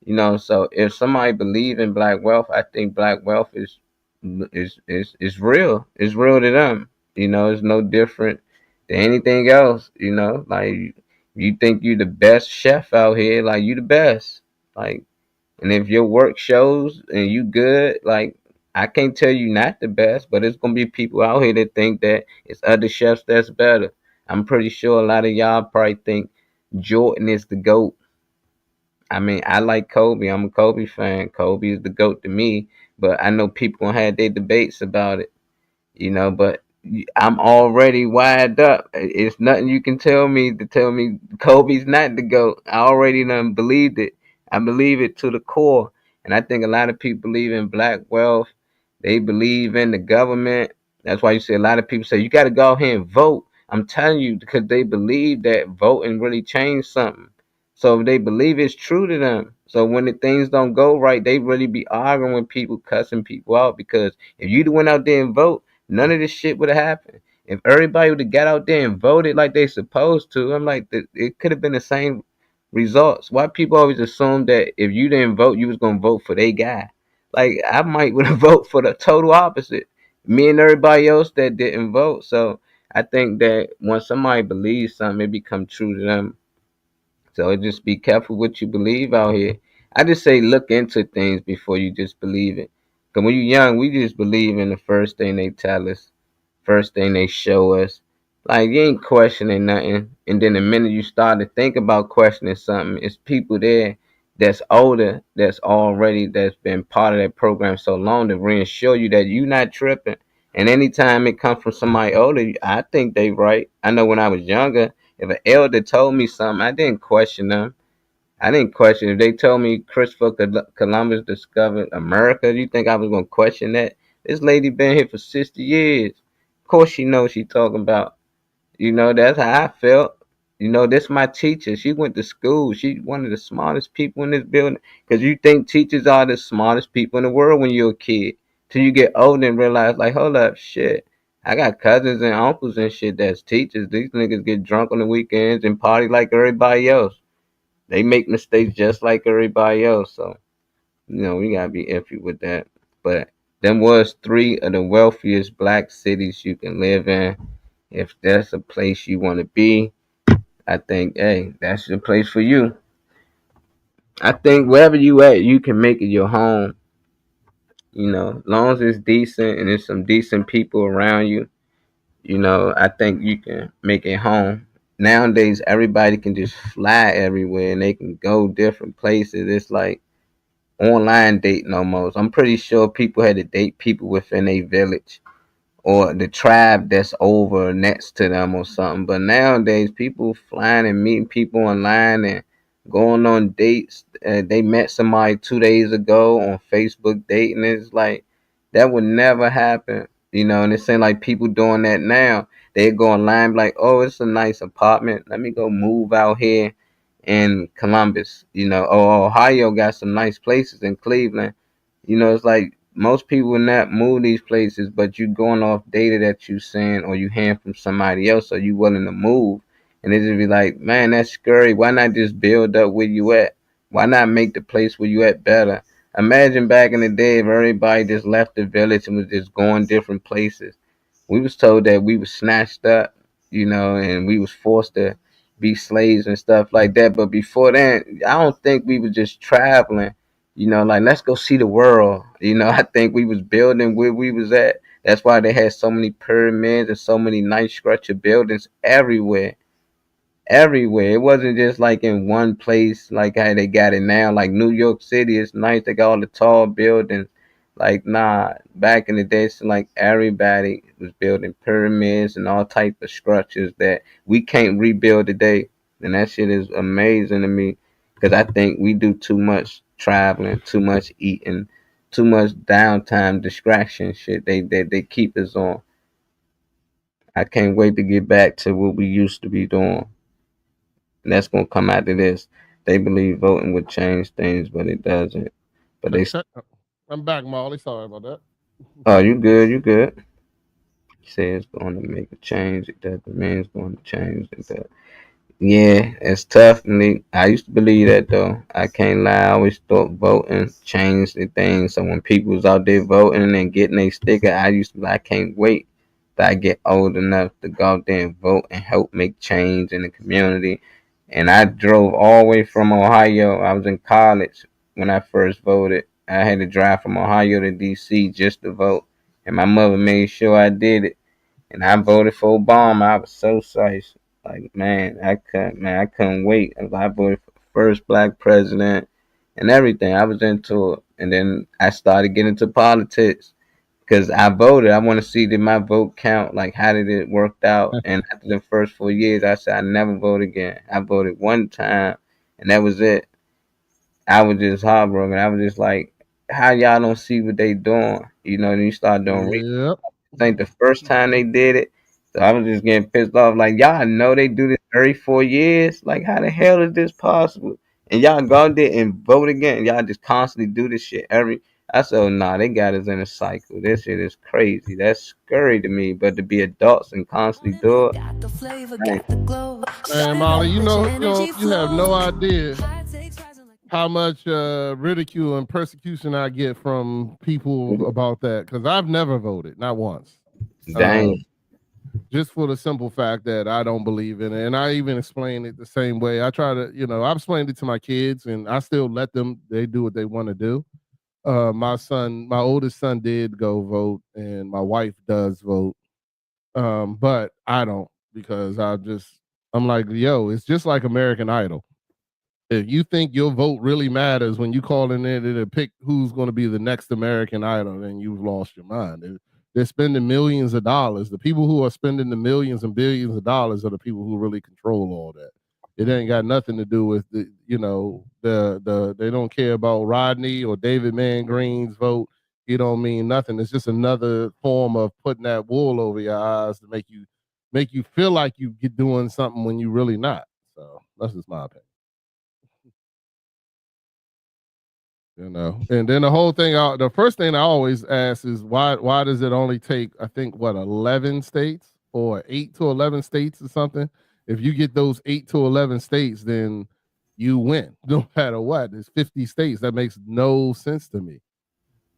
you know. So if somebody believe in black wealth, I think black wealth is real. It's real to them. You know, it's no different than anything else. You know, like you think you the best chef out here, like you the best. Like, and if your work shows and you good, like I can't tell you not the best, but it's gonna be people out here that think that it's other chefs that's better. I'm pretty sure a lot of y'all probably think Jordan is the GOAT. I mean, I like Kobe. I'm a Kobe fan. Kobe is the GOAT to me, but I know people gonna have their debates about it, you know, but I'm already wired up. It's nothing you can tell me to tell me Kobe's not the GOAT. I already done believed it. I believe it to the core. And I think a lot of people believe in black wealth. They believe in the government. That's why you see a lot of people say you got to go out here and vote. I'm telling you, because they believe that voting really changed something. So they believe it's true to them. So when the things don't go right, they really be arguing with people, cussing people out. Because if you went out there and vote, none of this shit would have happened. If everybody would have got out there and voted like they supposed to, I'm like, it could have been the same results. Why people always assume that if you didn't vote, you was gonna vote for their guy? Like I might would have voted for the total opposite. Me and everybody else that didn't vote. So I think that when somebody believes something, it become true to them. So just be careful what you believe out here. I just say look into things before you just believe it. Cause when you're young, we just believe in the first thing they tell us, first thing they show us. Like you ain't questioning nothing. And then the minute you start to think about questioning something, it's people there that's older, that's been part of that program so long to reassure you that you not tripping. And anytime it comes from somebody older, I think they right. I know when I was younger, if an elder told me something, I didn't question them. I didn't question if they told me Christopher Columbus discovered America. You think I was gonna question that? This lady been here for 60 years. Of course she knows she talking about. You know, that's how I felt. You know, this my teacher. She went to school. She's one of the smartest people in this building. Because you think teachers are the smartest people in the world when you're a kid. Till you get older and realize, like, hold up, shit. I got cousins and uncles and shit that's teachers. These niggas get drunk on the weekends and party like everybody else. They make mistakes just like everybody else. So, you know, we gotta be iffy with that. But them was 3 of the wealthiest black cities you can live in. If that's a place you want to be, I think, hey, that's the place for you. I think wherever you at, you can make it your home. You know, as long as it's decent and there's some decent people around you, you know, I think you can make it home. Nowadays, everybody can just fly everywhere and they can go different places. It's like online dating almost. I'm pretty sure people had to date people within a village or the tribe that's over next to them or something. But nowadays, people flying and meeting people online and going on dates. They met somebody 2 days ago on Facebook dating. It's like that would never happen, you know. And it seems like people doing that now. They go online like, oh, it's a nice apartment. Let me go move out here in Columbus. You know, oh, Ohio got some nice places in Cleveland. You know, it's like most people will not move these places, but you going off data that you seen or you hearing from somebody else, so you willing to move. And it just be like, man, that's scary. Why not just build up where you at? Why not make the place where you at better? Imagine back in the day if everybody just left the village and was just going different places. We was told that we was snatched up, you know, and we was forced to be slaves and stuff like that. But before then, I don't think we was just traveling, you know, like let's go see the world. You know, I think we was building where we was at. That's why they had so many pyramids and so many nice structured buildings everywhere. Everywhere. It wasn't just like in one place like how they got it now. Like New York City is nice. They got all the tall buildings. Like nah, back in the day, it's like everybody was building pyramids and all type of structures that we can't rebuild today. And that shit is amazing to me because I think we do too much traveling, too much eating, too much downtime, distraction shit. They keep us on. I can't wait to get back to what we used to be doing. And that's gonna come out of this. They believe voting would change things, but it doesn't. But they, I'm back, Molly. Sorry about that. oh, you good? You good? Say it's going to make a change. It doesn't mean it's going to change. It. Yeah, it's tough. And I used to believe that though. I can't lie. I always thought voting changed the thing. So when people was out there voting and getting a sticker, I used to be like, I can't wait till I get old enough to go out there and vote and help make change in the community. And I drove all the way from Ohio. I was in college when I first voted. I had to drive from Ohio to DC just to vote. And my mother made sure I did it. And I voted for Obama. I was so psyched. Like, man, I couldn't wait. I voted for the first black president and everything. I was into it. And then I started getting into politics because I voted. I want to see did my vote count? Like, how did it work out? And after the first 4 years, I said I never vote again. I voted one time, and that was it. I was just heartbroken. I was just like, how y'all don't see what they doing? You know, then you start doing research. Yep. I think the first time they did it, so I was just getting pissed off. Like, y'all know they do this every 4 years. Like, how the hell is this possible? And y'all go out there and vote again. Y'all just constantly do this shit every. I said, oh, nah, they got us in a cycle. This shit is crazy. That's scary to me. But to be adults and constantly do it, man, Molly, you have no idea how much ridicule and persecution I get from people about that because I've never voted, not once. dang. Just for the simple fact that I don't believe in it. And I even explain it the same way. I try to, I've explained it to my kids and I still let them, they do what they want to do. My oldest son did go vote and my wife does vote. But I don't because I'm like, yo, it's just like American Idol. If you think your vote really matters when you call in there to pick who's going to be the next American Idol, then you've lost your mind. They're spending millions of dollars. The people who are spending the millions and billions of dollars are the people who really control all that. It ain't got nothing to do with they don't care about Rodney or David Man Green's vote. It don't mean nothing. It's just another form of putting that wool over your eyes to make you feel like you get doing something when you really not. So that's just my opinion. And then the whole thing, the first thing I always ask is why does it only take, I think, 11 states or 8 to 11 states or something? If you get those 8 to 11 states, then you win no matter what. There's 50 states. That makes no sense to me.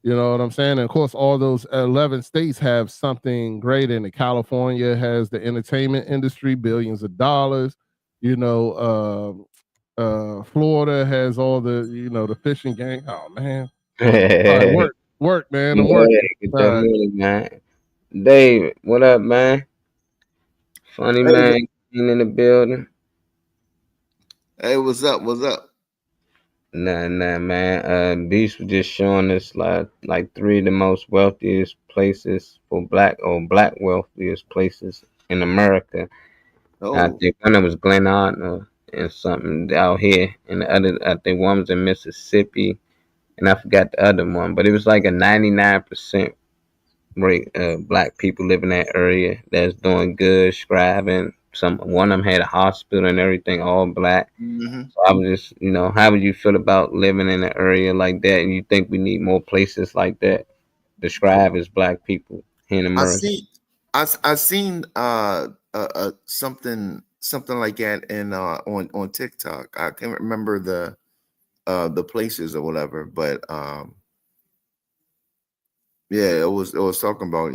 You know what I'm saying? And of course, all those 11 states have something great in it. California has the entertainment industry, billions of dollars. You know, Florida has all the, you know, the fishing gang. Oh man, all right, Yeah, work, man. I'm working. get All that right. money, man. David, what up, man? Funny Hey, man, in the building. hey, what's up? What's up? Nah, man. Beast was just showing us like three of the most wealthiest places for black wealthiest places in America. I Oh, think one of them was Glen Arna and something out here, and the other I think one was in Mississippi, and I forgot the other one, but it was like a 99% rate of black people living in that area that's doing good, scribing. One of them had a hospital and everything, all black. hmm So I was just, how would you feel about living in an area like that? And you think we need more places like that described as black people here in I America? see. I seen something like that in on TikTok. I can't remember the places or whatever, but yeah, it was talking about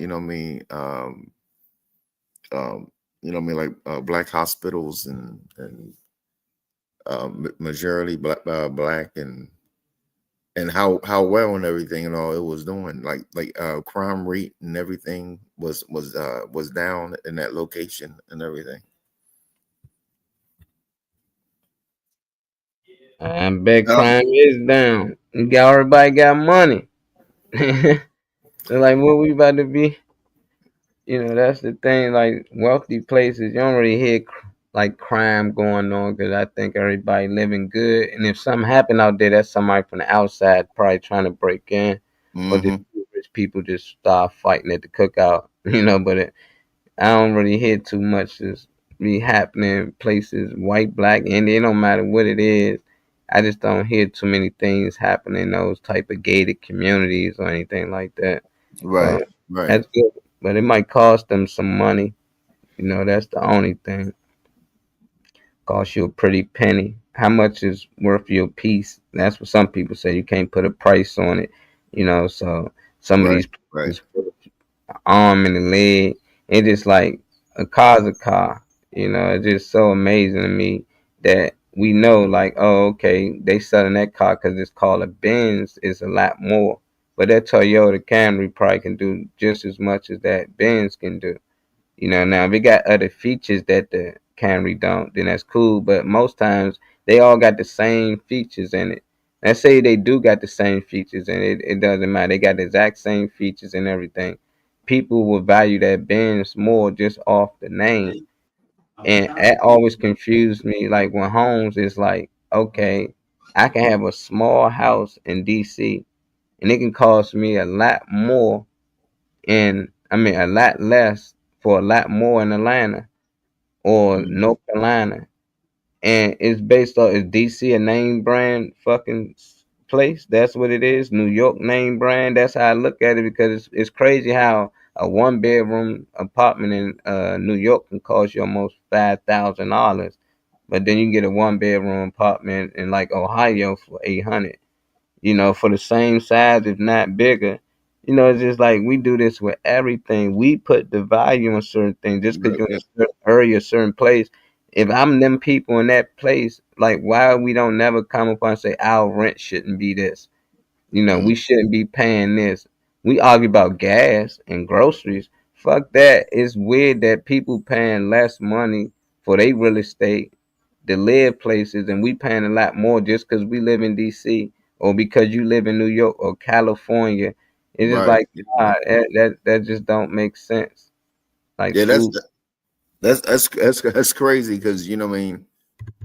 like black hospitals and majority black and how well and everything and all it was doing like crime rate and everything was down in that location and everything. And big Um, crime is down. Everybody got money. So like, what we about to be? That's the thing. Like wealthy places, you don't really hear like crime going on because I think everybody living good. And if something happen out there, that's somebody from the outside probably trying to break in, or the mhm. rich people just start fighting at the cookout. But I don't really hear too much just be happening places, white, black, and it don't matter what it is. I just don't hear too many things happening in those type of gated communities or anything like that. So Right, right. that's good, but it might cost them some money. That's the only thing. Cost you a pretty penny. How much is worth your piece? That's what some people say. You can't put a price on it. So some of Right, these right. places arm and a leg. It's just like a car's a car. It's just so amazing to me that we know, like, oh, okay, they selling that car because it's called a Benz is a lot more. But that Toyota Camry probably can do just as much as that Benz can do. Now if it got other features that the Camry don't, then that's cool. But most times they all got the same features in it. Let's say they do got the same features and it doesn't matter. They got the exact same features and everything. People will value that Benz more just off the name. And that always confused me. Like when homes is like, okay, I can have a small house in DC and it can cost me a lot more and I mean a lot less for a lot more in Atlanta or Mhm. North Carolina, and it's based on is DC a name brand fucking place? That's what it is. New York name brand. That's how I look at it because it's crazy how a 1 bedroom apartment in New York can cost you almost $5,000, but then you get a 1 bedroom apartment in like Ohio for 800. For the same size, if not bigger. It's just like we do this with everything. We put the value on certain things just because Right, you're in yeah. a certain area, a certain place. If I'm them people in that place, like why we don't never come up and say our rent shouldn't be this? We Mhm. shouldn't be paying this. We argue about gas and groceries. Fuck that. It's weird that people paying less money for their real estate to live places and we paying a lot more just because we live in DC or because you live in New York or California. It's just Right. like Yeah, God, that just don't make sense. Like yeah, food. that's crazy because what I mean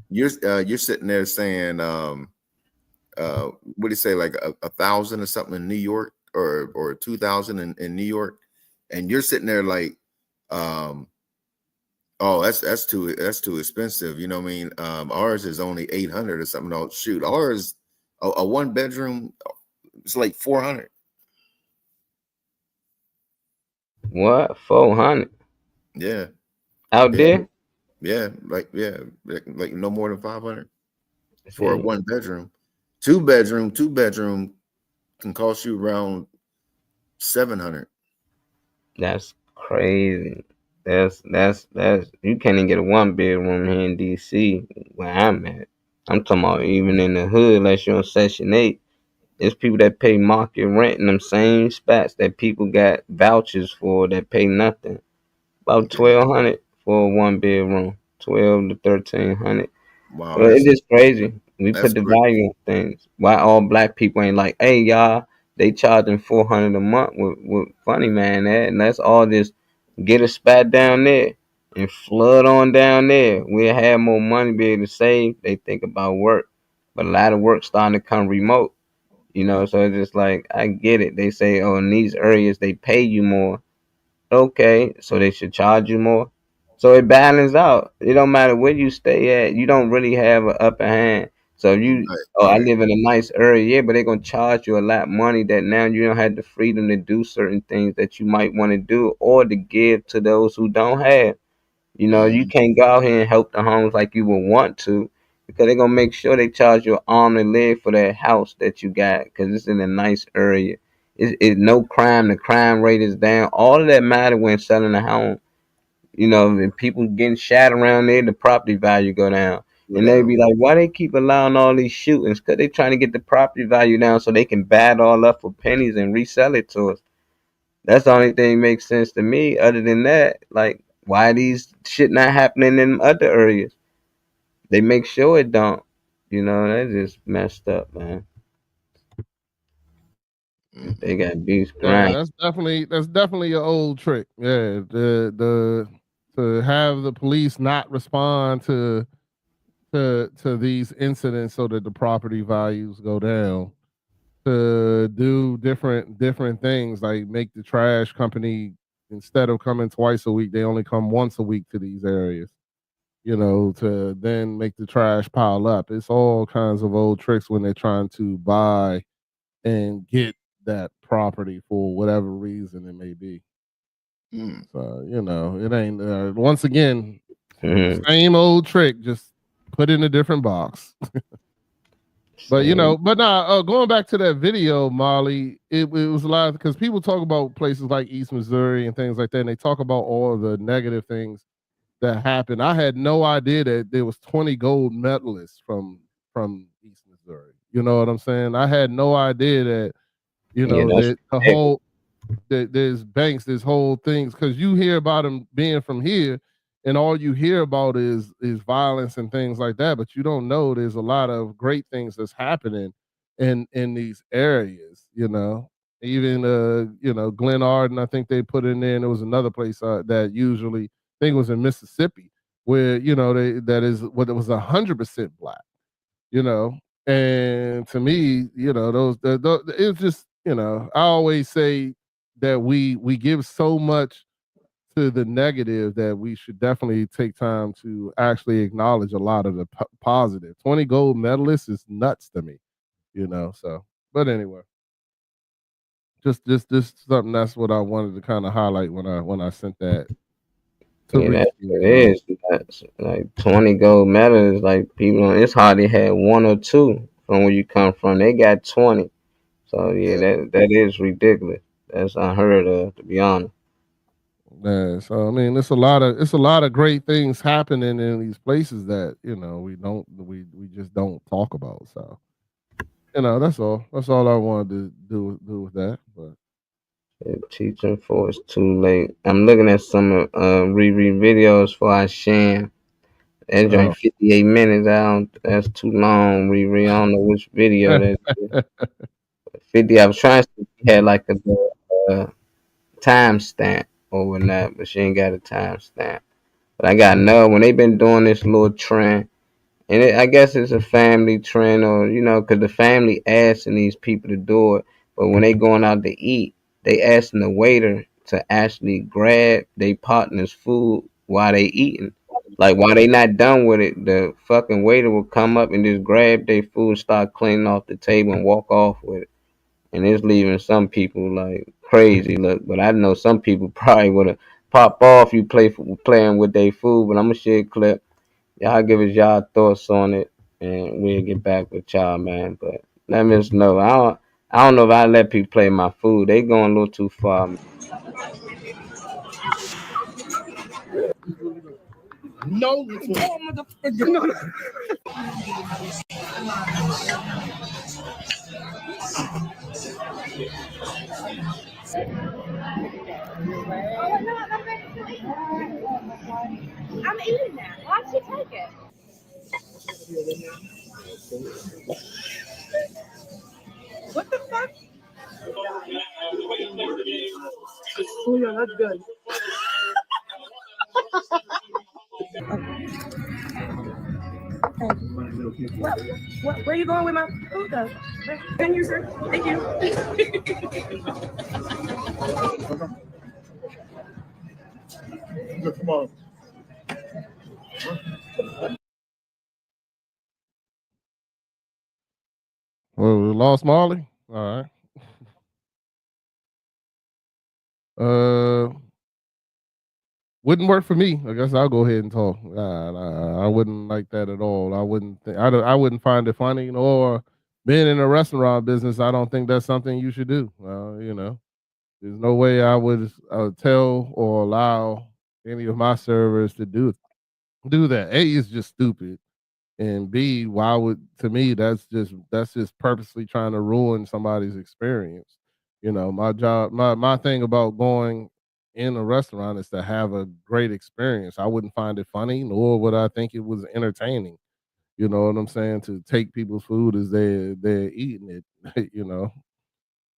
you're sitting there saying what do you say like a thousand or something in New York or 2,000 in New York, and you're sitting there like um oh, that's too expensive. What I mean? Ours is only 800 or something. Oh, shoot, ours a 1 bedroom it's like 400. What? 400 Yeah, out yeah, there? like no more than 500 for a See, 1 bedroom. Two bedroom can cost you around 700. That's crazy. That's you can't even get a 1 bedroom here in DC where I'm at. I'm talking about even in the hood, unless you're on Section 8. There's people that pay market rent in them same spots that people got vouchers for that pay nothing. About Okay. 1,200 for a 1 bedroom. 1,200 to 1,300. Wow, Well, it's just crazy. We that's put the crazy. value on things. Why all black people ain't like, hey y'all, they charging 400 a month with funny man at, and that's all just get a spot down there and flood on down there. We'll have more money be able to save. They think about work. But a lot of work starting to come remote. So it's just like I get it. They say, oh, in these areas they pay you more. Okay, so they should charge you more. So it balances out. It don't matter where you stay at. You don't really have an upper hand. So if you, Right, oh, I right. live in a nice area, yeah, but they're gonna charge you a lot of money that now you don't have the freedom to do certain things that you might want to do or to give to those who don't have. You Mhm. can't go out here and help the homes like you would want to because they're gonna make sure they charge you an arm and leg for that house that you got because it's in a nice area. It's no crime. The crime rate is down. All of that matter when selling a home. If people getting shot around there, the property value go down. Go And they down. be like, why they keep allowing all these shootings? Because they trying to get the property value down so they can buy it all up for pennies and resell it to us. That's the only thing makes sense to me. Other than that, like, why these shit not happening in other areas? They make sure it don't. That's just messed up, man. They Mhm. got beef Yeah, grind. that's definitely an old trick. Yeah, the to have the police not respond to these incidents so that the property values go down. To do different things like make the trash company, instead of coming twice a week, they only come once a week to these areas. To then make the trash pile up. It's all kinds of old tricks when they're trying to buy and get that property for whatever reason it may be. Mm. So, it ain't, once again, Mhm. same old trick, just put in a different box. But, Same. going back to that video, Molly, it was a lot because people talk about places like East Missouri and things like that, and they talk about all of the negative things that happened. I had no idea that there was 20 gold medalists from East Missouri. You know what I'm saying? I had no idea that, Yeah, that's that the ridiculous. whole there's banks, there's whole things because you hear about them being from here, and all you hear about is violence and things like that, but you don't know there's a lot of great things that's happening in these areas. Even Glen Arden, I think they put in there, and there was another place that usually I think it was in Mississippi where that is what it was 100% black. you know. And to me, it's just, I always say that we give so much to the negative that we should definitely take time to actually acknowledge a lot of the positive. 20 gold medalists is nuts to me. So, but anyway, just something that's what I wanted to kind of highlight when I sent that to Yeah, Reese. that's what it is. That's like 20 gold medals. Like people, it's hard they had one or two from where you come from. They got 20. So yeah, Yeah. that is ridiculous. That's unheard of, to be honest. Yeah, so I mean, it's a lot of great things happening in these places that we just don't talk about. So that's all I wanted to do with that. But Teaching for it's too late. I'm looking at some Riri videos for our Shan. That oh, joint 58 minutes. That's too long, Riri. I don't know which video that is. 50. I was trying to see if she had like a timestamp or whatnot, but she ain't got a timestamp. But I got know when they been doing this little trend, and I guess it's a family trend, or because the family asking these people to do it, but when they going out to eat, they asking the waiter to actually grab their partner's food while they eating. Like while they not done with it, the fucking waiter will come up and just grab their food, start cleaning off the table, and walk off with it. And it's leaving some people like crazy. Look, but I know some people probably would have popped off you playing with their food. But I'm gonna share a clip. Y'all give us y'all thoughts on it, and we'll get back with y'all, man. But let me know. I don't know if I let people play my food. They going a little too far. No, I'm eating that. Why'd she take it? What the fuck? Oh yeah, that's good. Where are you going with my food though? Thank you, sir. Thank you. come on. Well, we lost Marley. All right. Wouldn't work for me. I guess I'll go ahead and talk. I wouldn't like that at all. I wouldn't. I wouldn't find it funny. Or being in a restaurant business, I don't think that's something you should do. There's no way I would tell or allow any of my servers to do that. A is just stupid, and B, why would to me that's just purposely trying to ruin somebody's experience. My job, my thing about going in a restaurant is to have a great experience. I wouldn't find it funny, nor would I think it was entertaining. You know what I'm saying? To take people's food as they're eating it.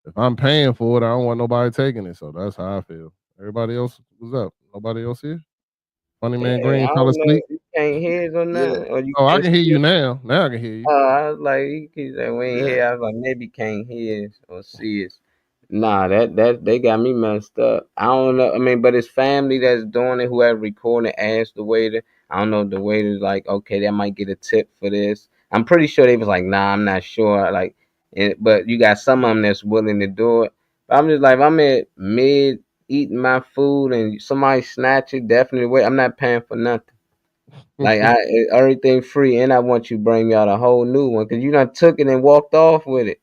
If I'm paying for it, I don't want nobody taking it. So that's how I feel. Everybody else, what's up? Nobody else here? Funny man, Yeah, Green, I fell don't know asleep. if you can't hear it or Yeah. not, or you Oh, I can't can hear see you it. now. Now I can hear you. I was like, he keep saying we ain't Yeah. here. I was like, maybe can't hear us or see us. Nah, that they got me messed up. I don't know. I mean, but it's family that's doing it. Whoever recording asked the waiter. I don't know if the waiter's like, okay, they might get a tip for this. I'm pretty sure they was like, nah, I'm not sure. Like, but you got some of them that's willing to do it. But I'm just like, if I'm at mid eating my food and somebody snatch it, definitely wait. I'm not paying for nothing. Like everything free, and I want you to bring me out a whole new one because you done took it and walked off with it.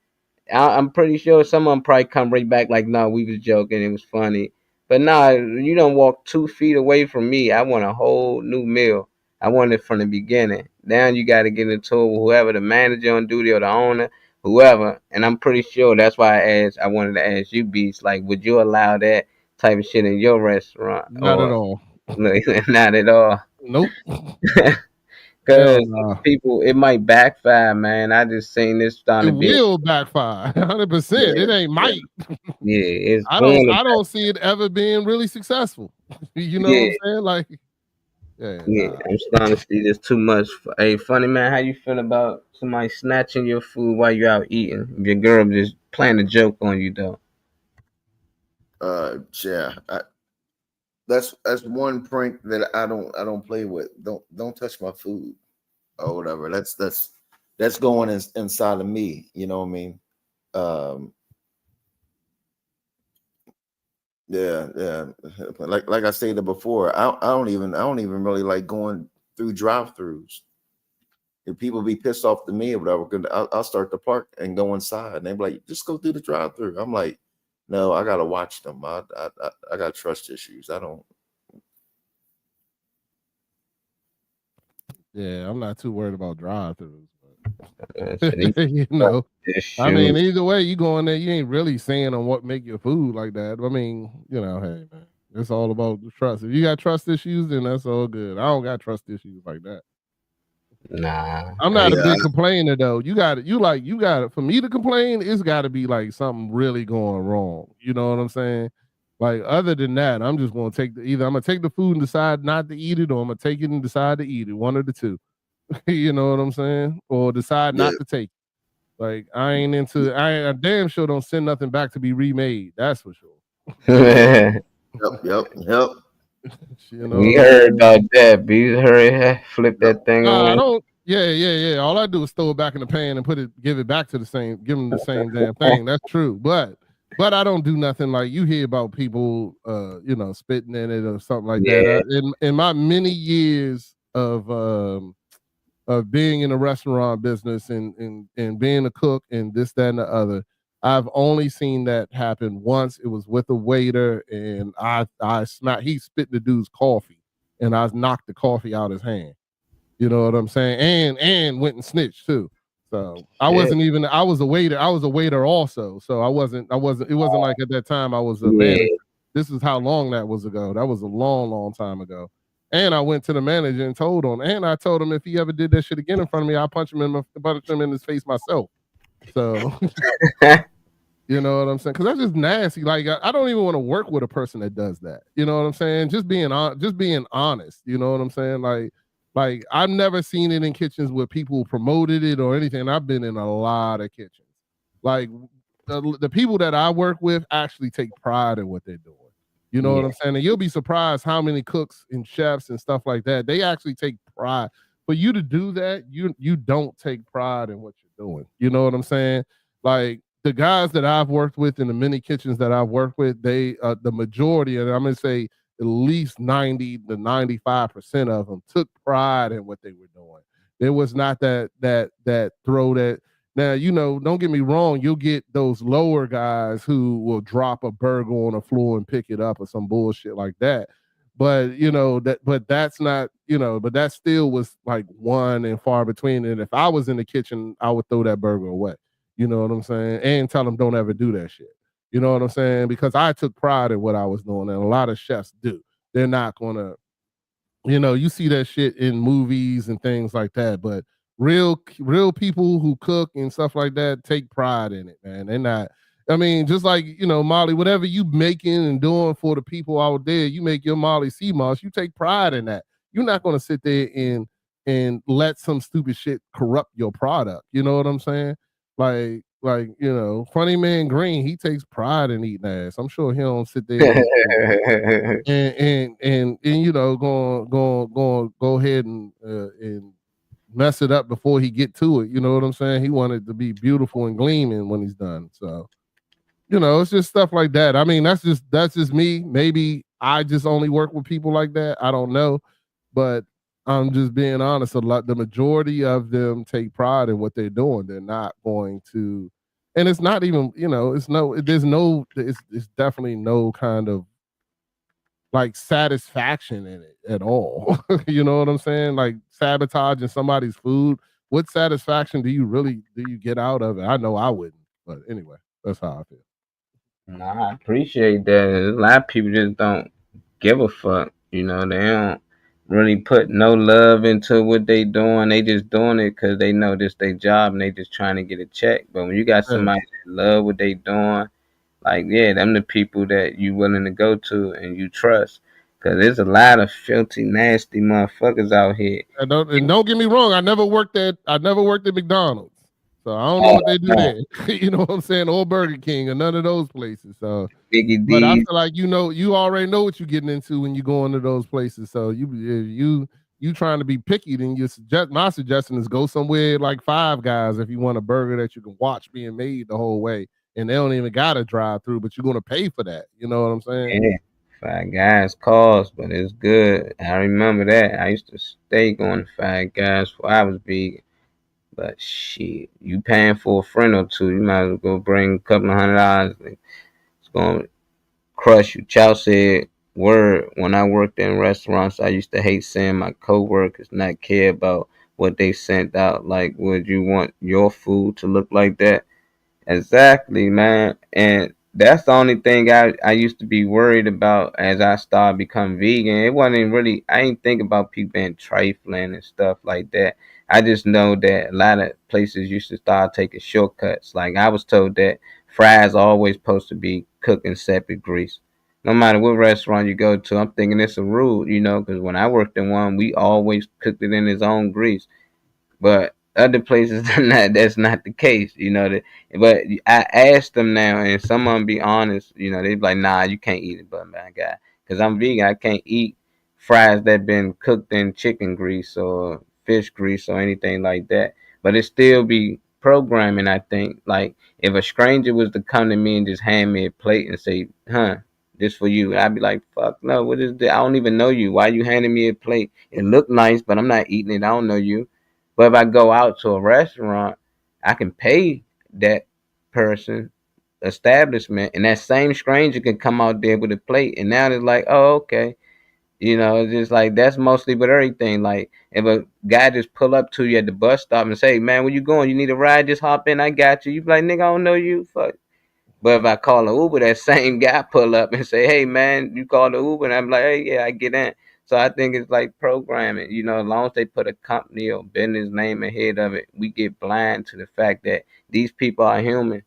I'm pretty sure some of them probably come right back like, no, we was joking, it was funny. But nah, you don't walk 2 feet away from me. I want a whole new meal. I want it from the beginning. Now you got to get into it with whoever the manager on duty or the owner, whoever. And I'm pretty sure that's why I wanted to ask you, Beats, like, would you allow that type of shit in your restaurant Not at or all. not at all? Nope. Hell Because no. people, it might backfire, man. I just seen this It starting to be, will backfire 100%. Yeah. It ain't Yeah. might. yeah, it's I don't going I to, don't see it ever being really successful. You know what yeah, I'm saying? Like, yeah, yeah. nah. I'm starting to see this too much. Hey, funny man, how you feel about somebody snatching your food while you're out eating? Your girl just playing a joke on you, though. Yeah. That's one prank that I don't play with. Don't touch my food or whatever. That's going inside of me. You know what I mean? Um, yeah. Like I stated before, I don't even really like going through drive-throughs. If people be pissed off to me or whatever, 'cause I'll start the park and go inside, and they be like, "Just go through the drive-through." I'm like, "No, I gotta watch them. I got trust issues. I don't." Yeah, I'm not too worried about drive-throughs. So they You know, just I mean, shoot. either way, you go in there, you ain't really saying on what make your food like that. I mean, hey man, it's all about the trust. If you got trust issues, then that's all good. I don't got trust issues like that. Nah, I'm I not a ain't, Yeah, big complainer though. You got it. For me to complain, it's got to be like something really going wrong. You know what I'm saying? Like other than that, I'm just gonna either I'm gonna take the food and decide not to eat it, or I'm gonna take it and decide to eat it. One of the two. You know what I'm saying? Or decide yeah, not to take it. Like I ain't into. I damn sure don't send nothing back to be remade. That's for sure. yep. You know we what I'm heard saying? about that. Be hurry, flip Yep. that thing Nah, I on. don't. Yeah. All I do is throw it back in the pan and give it back to give them the same damn thing. That's true. But I don't do nothing like you hear about people, spitting in it or something like that. Yeah, In my many years of being in the restaurant business and being a cook and this, that, and the other, I've only seen that happen once. It was with a waiter, and I smacked. He spit the dude's coffee, and I knocked the coffee out his hand. You know what I'm saying? And went and snitched too. So I wasn't even. I was a waiter. I was a waiter also. So I wasn't. It wasn't like at that time I was a manager. This is how long that was ago. That was a long, long time ago. And I went to the manager and told him. And I told him if he ever did that shit again in front of me, I'll punch him in his face myself. So you know what I'm saying? Because that's just nasty. Like I don't even want to work with a person that does that. You know what I'm saying? Just being honest. You know what I'm saying? Like I've never seen it in kitchens where people promoted it or anything. I've been in a lot of kitchens. Like the people that I work with actually take pride in what they're doing. You know what I'm saying? And you'll be surprised how many cooks and chefs and stuff like that, they actually take pride. For you to do that, you don't take pride in what you're doing. You know what I'm saying? Like the guys that I've worked with in the many kitchens that I've worked with, they the majority, and I'm gonna say at least 90 to 95% of them took pride in what they were doing. There was not that throw that. Now, you know, don't get me wrong, you'll get those lower guys who will drop a burger on the floor and pick it up or some bullshit like that. But you know, that's not, you know, but that still was like one and far between. And if I was in the kitchen, I would throw that burger away. You know what I'm saying? And tell them don't ever do that shit. You know what I'm saying? Because I took pride in what I was doing, and a lot of chefs do. They're not gonna, you know, you see that shit in movies and things like that, but real people who cook and stuff like that take pride in it, man. They're not. I mean, just like, you know, Molly, whatever you making and doing for the people out there, you make your Molly sea moss, you take pride in that. You're not gonna sit there and let some stupid shit corrupt your product. You know what I'm saying? Like, you know, Funny Man Green, he takes pride in eating ass. I'm sure he don't sit there and you know, go ahead and mess it up before he get to it. You know what I'm saying? He wanted to be beautiful and gleaming when he's done. So, you know, it's just stuff like that. I mean, that's just me. Maybe I just only work with people like that. I don't know, but I'm just being honest. The majority of them take pride in what they're doing. They're not going to, and it's not even, you know, it's definitely no kind of like satisfaction in it at all. You know what I'm saying? Like sabotaging somebody's food. What satisfaction do you get out of it? I know I wouldn't, but anyway, that's how I feel. Nah, I appreciate that. A lot of people just don't give a fuck. You know, they don't really put no love into what they doing. They just doing it because they know this their job and they just trying to get a check. But when you got somebody that love what they doing, like, yeah, them the people that you willing to go to and you trust. Because there's a lot of filthy, nasty motherfuckers out here. And don't get me wrong, I never worked at McDonald's. So I don't know what they do there. You know what I'm saying? Or Burger King or none of those places. So Biggie but I D. feel like, you know, you already know what you're getting into when you go into those places. So you trying to be picky, then my suggestion is go somewhere like Five Guys if you want a burger that you can watch being made the whole way. And they don't even got to drive through, but you're gonna pay for that. You know what I'm saying? Yeah. Five Guys cost, but it's good. I remember that. I used to stay going to Five Guys before I was vegan. But shit, you paying for a friend or two, you might as well go bring a couple of $100. It's gonna crush you. Chow said, word, when I worked in restaurants, I used to hate seeing my coworkers not care about what they sent out. Like, would you want your food to look like that? Exactly, man. And that's the only thing I used to be worried about as I started becoming vegan. It wasn't really, I didn't think about people being trifling and stuff like that. I just know that a lot of places used to start taking shortcuts. Like I was told that fries are always supposed to be cooked in separate grease. No matter what restaurant you go to, I'm thinking it's a rule, you know, because when I worked in one, we always cooked it in its own grease. But other places that's not the case, you know. But I asked them now, and some of them be honest, you know, they be like, nah, you can't eat it, but my guy, because I'm vegan, I can't eat fries that been cooked in chicken grease or fish grease or anything like that. But it still be programming, I think. Like if a stranger was to come to me and just hand me a plate and say, huh, this for you, I'd be like, fuck no, what is this? I don't even know you. Why you handing me a plate? It looked nice, but I'm not eating it. I don't know you. But if I go out to a restaurant, I can pay that person, establishment, and that same stranger can come out there with a plate, and now it's like, oh, okay. It's just like that's mostly with everything. Like if a guy just pull up to you at the bus stop and say, "Man, where you going? You need a ride? Just hop in. I got you." You be like, "Nigga, I don't know you." Fuck. But if I call an Uber, that same guy pull up and say, "Hey, man, you call the Uber," and I'm like, "Hey, yeah, I get in." So I think it's like programming. As long as they put a company or business name ahead of it, we get blind to the fact that these people are human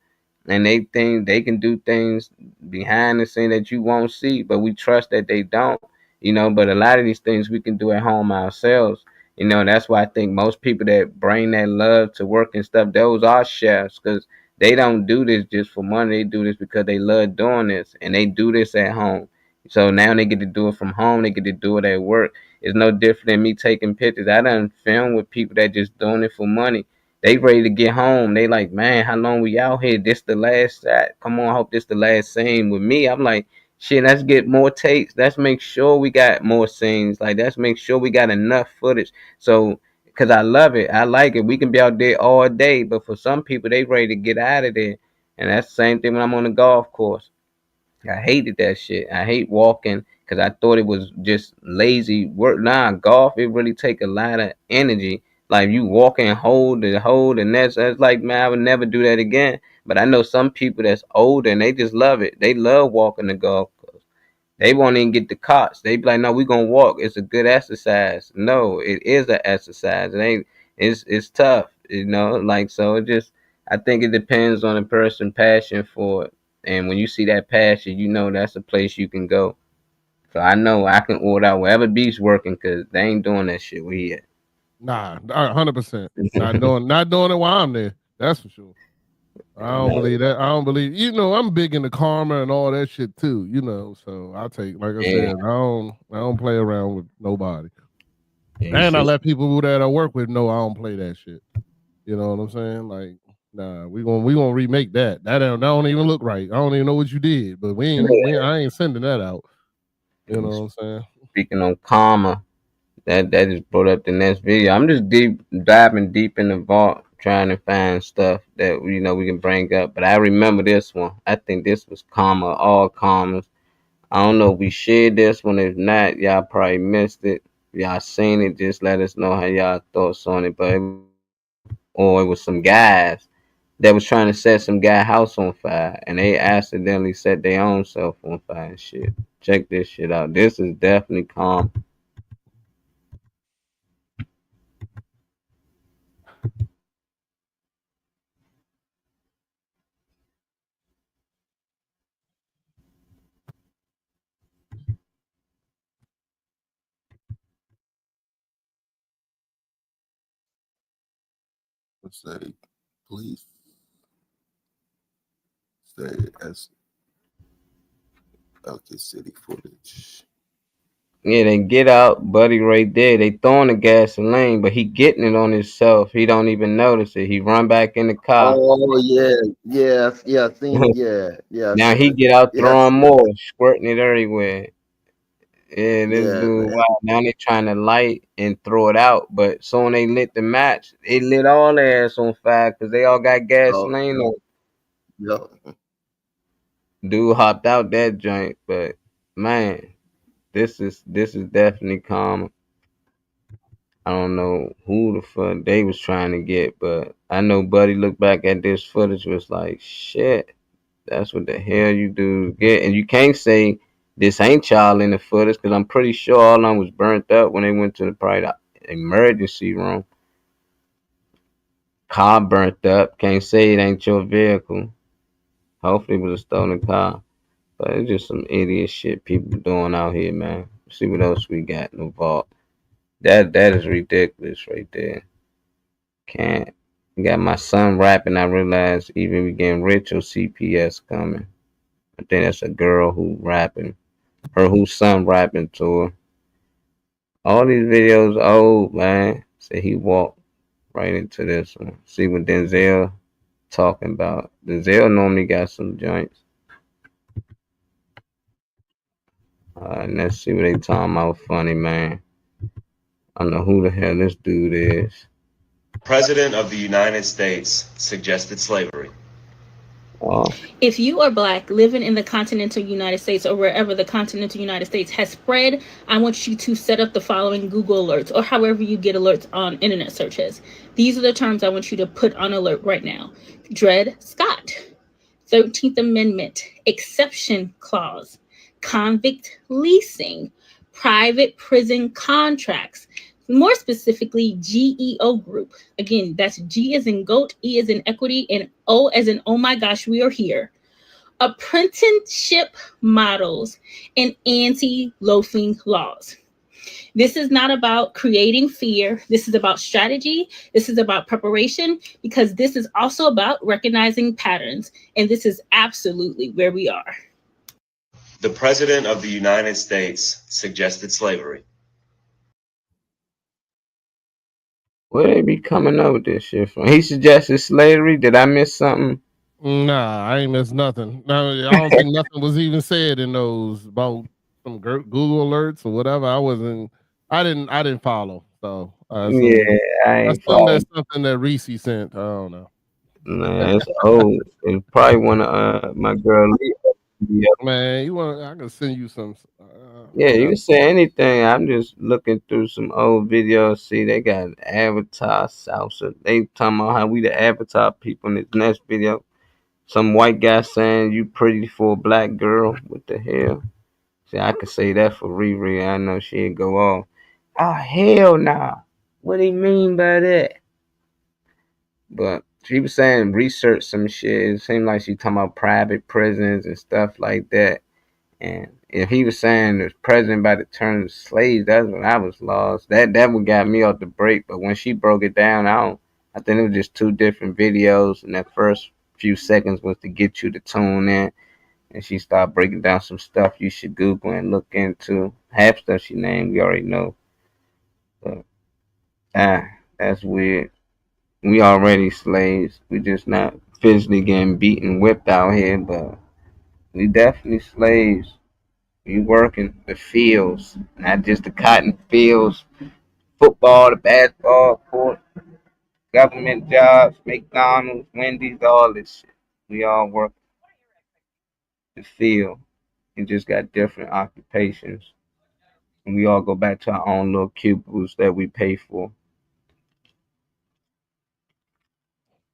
and they think they can do things behind the scene that you won't see, but we trust that they don't. But a lot of these things we can do at home ourselves. That's why I think most people that bring that love to work and stuff, those are chefs, because they don't do this just for money. They do this because they love doing this, and they do this at home. So now they get to do it from home. They get to do it at work. It's no different than me taking pictures. I done film with people that just doing it for money. They ready to get home. They like, man, how long we out here? This the last shot. Come on, I hope this the last scene with me. I'm like, shit, let's get more takes. Let's make sure we got more scenes. Like, let's make sure we got enough footage. So, because I love it. I like it. We can be out there all day. But for some people, they ready to get out of there. And that's the same thing when I'm on the golf course. I hated that shit. I hate walking because I thought it was just lazy work. Nah, golf, it really take a lot of energy. Like you walk and hold, and that's like, man, I would never do that again. But I know some people that's older and they just love it. They love walking the golf course. They won't even get the carts. They be like, no, we gonna walk. It's a good exercise. No, it is an exercise. It ain't. It's tough. Like so. It just. I think it depends on the person's passion for it. And when you see that passion, that's a place you can go. So I know I can order out wherever beef's working because they ain't doing that shit we at. Nah, 100%. Not doing it while I'm there. That's for sure. I don't believe that. I don't believe. I'm big into karma and all that shit too. So I take, like I said, I don't play around with nobody. And I let people that I work with know I don't play that shit. You know what I'm saying? Like, nah, we gonna remake that. That don't even look right. I don't even know what you did, but I ain't sending that out. You know what I'm saying? Speaking on karma, that just brought up the next video. I'm just diving deep in the vault, trying to find stuff that we can bring up. But I remember this one. I think this was karma, all karmas. I don't know if we shared this one. If not, y'all probably missed it. Y'all seen it, just let us know how y'all thoughts on it. But it was some guys that was trying to set some guy house on fire, and they accidentally set their own self on fire and shit. Check this shit out. This is definitely calm. Let's say, please say as okay, city footage. Yeah, they get out, buddy right there. They throwing the gasoline, but he getting it on himself. He don't even notice it. He run back in the car. Oh yeah. Seen yeah. Now he get out throwing more, squirting it everywhere. Yeah, this dude. Man. Wow. Now they trying to light and throw it out, but soon they lit the match. It lit all their ass on fire because they all got gasoline on. Yeah. Dude hopped out that joint, but man, this is definitely calm. I don't know who the fuck they was trying to get, but I know Buddy looked back at this footage was like, shit, that's what the hell you do get. And you can't say this ain't y'all in the footage because I'm pretty sure all of them was burnt up when they went to the emergency room. Car burnt up. Can't say it ain't your vehicle. Hopefully it was a stolen car. But it's just some idiot shit people doing out here, man. See what else we got in the vault. That is ridiculous right there. Can't. Got my son rapping. I realized even we getting rich or CPS coming. I think that's a girl who rapping. Her whose son rapping to her. All these videos old, man. Say he walked right into this one. See what Denzel talking about. Denzel normally got some joints. And let's see what they talking about. Funny, man. I don't know who the hell this dude is. President of the United States suggested slavery. Oh, If you are Black living in the continental United States or wherever the continental United States has spread, I want you to set up the following Google alerts or however you get alerts on internet searches. These are the terms I want you to put on alert right now. Dred Scott, 13th Amendment, exception clause, convict leasing, private prison contracts, more specifically GEO group. Again, that's G as in goat, E as in equity, and O as in oh my gosh, we are here. Apprenticeship models and anti-loafing laws. This is not about creating fear. This is about strategy. This is about preparation, because this is also about recognizing patterns. And this is absolutely where we are. The President of the United States suggested slavery. where they be coming up with this shit from? He suggested slavery. Did I miss something? Nah, I ain't missed nothing. No, I don't think nothing was even said in those about some Google alerts or whatever. I didn't follow. So Yeah, I I ain't assume following. that's something that Reese sent. I don't know. Man, it's old. It's probably one of my girl Lee. Yeah, Man, you want? I can send you some. yeah, you Whatever. can say anything. I'm just looking through some old videos. See, they got Avatar salsa. They talking about how we the Avatar people in this next video. Some white guy saying you pretty for a black girl. What the hell? See, I could say that for Riri. I know she'd go off. Oh hell nah. What do you mean by that? But she was saying research some shit. It seemed like she talking about private prisons and stuff like that. And if he was saying the president by the turn of slaves, that's when I was lost. That one got me off the break. But when she broke it down, I think it was just two different videos, and that first few seconds was to get you to tune in. And she started breaking down some stuff you should Google and look into. Half stuff she named we already know. But that's weird. We already slaves. We just not physically getting beaten, whipped out here, but we definitely slaves. We working the fields, not just the cotton fields, football, the basketball court, government jobs, McDonald's, Wendy's, all this shit. We all work the field. We just got different occupations. And we all go back to our own little cubicles that we pay for.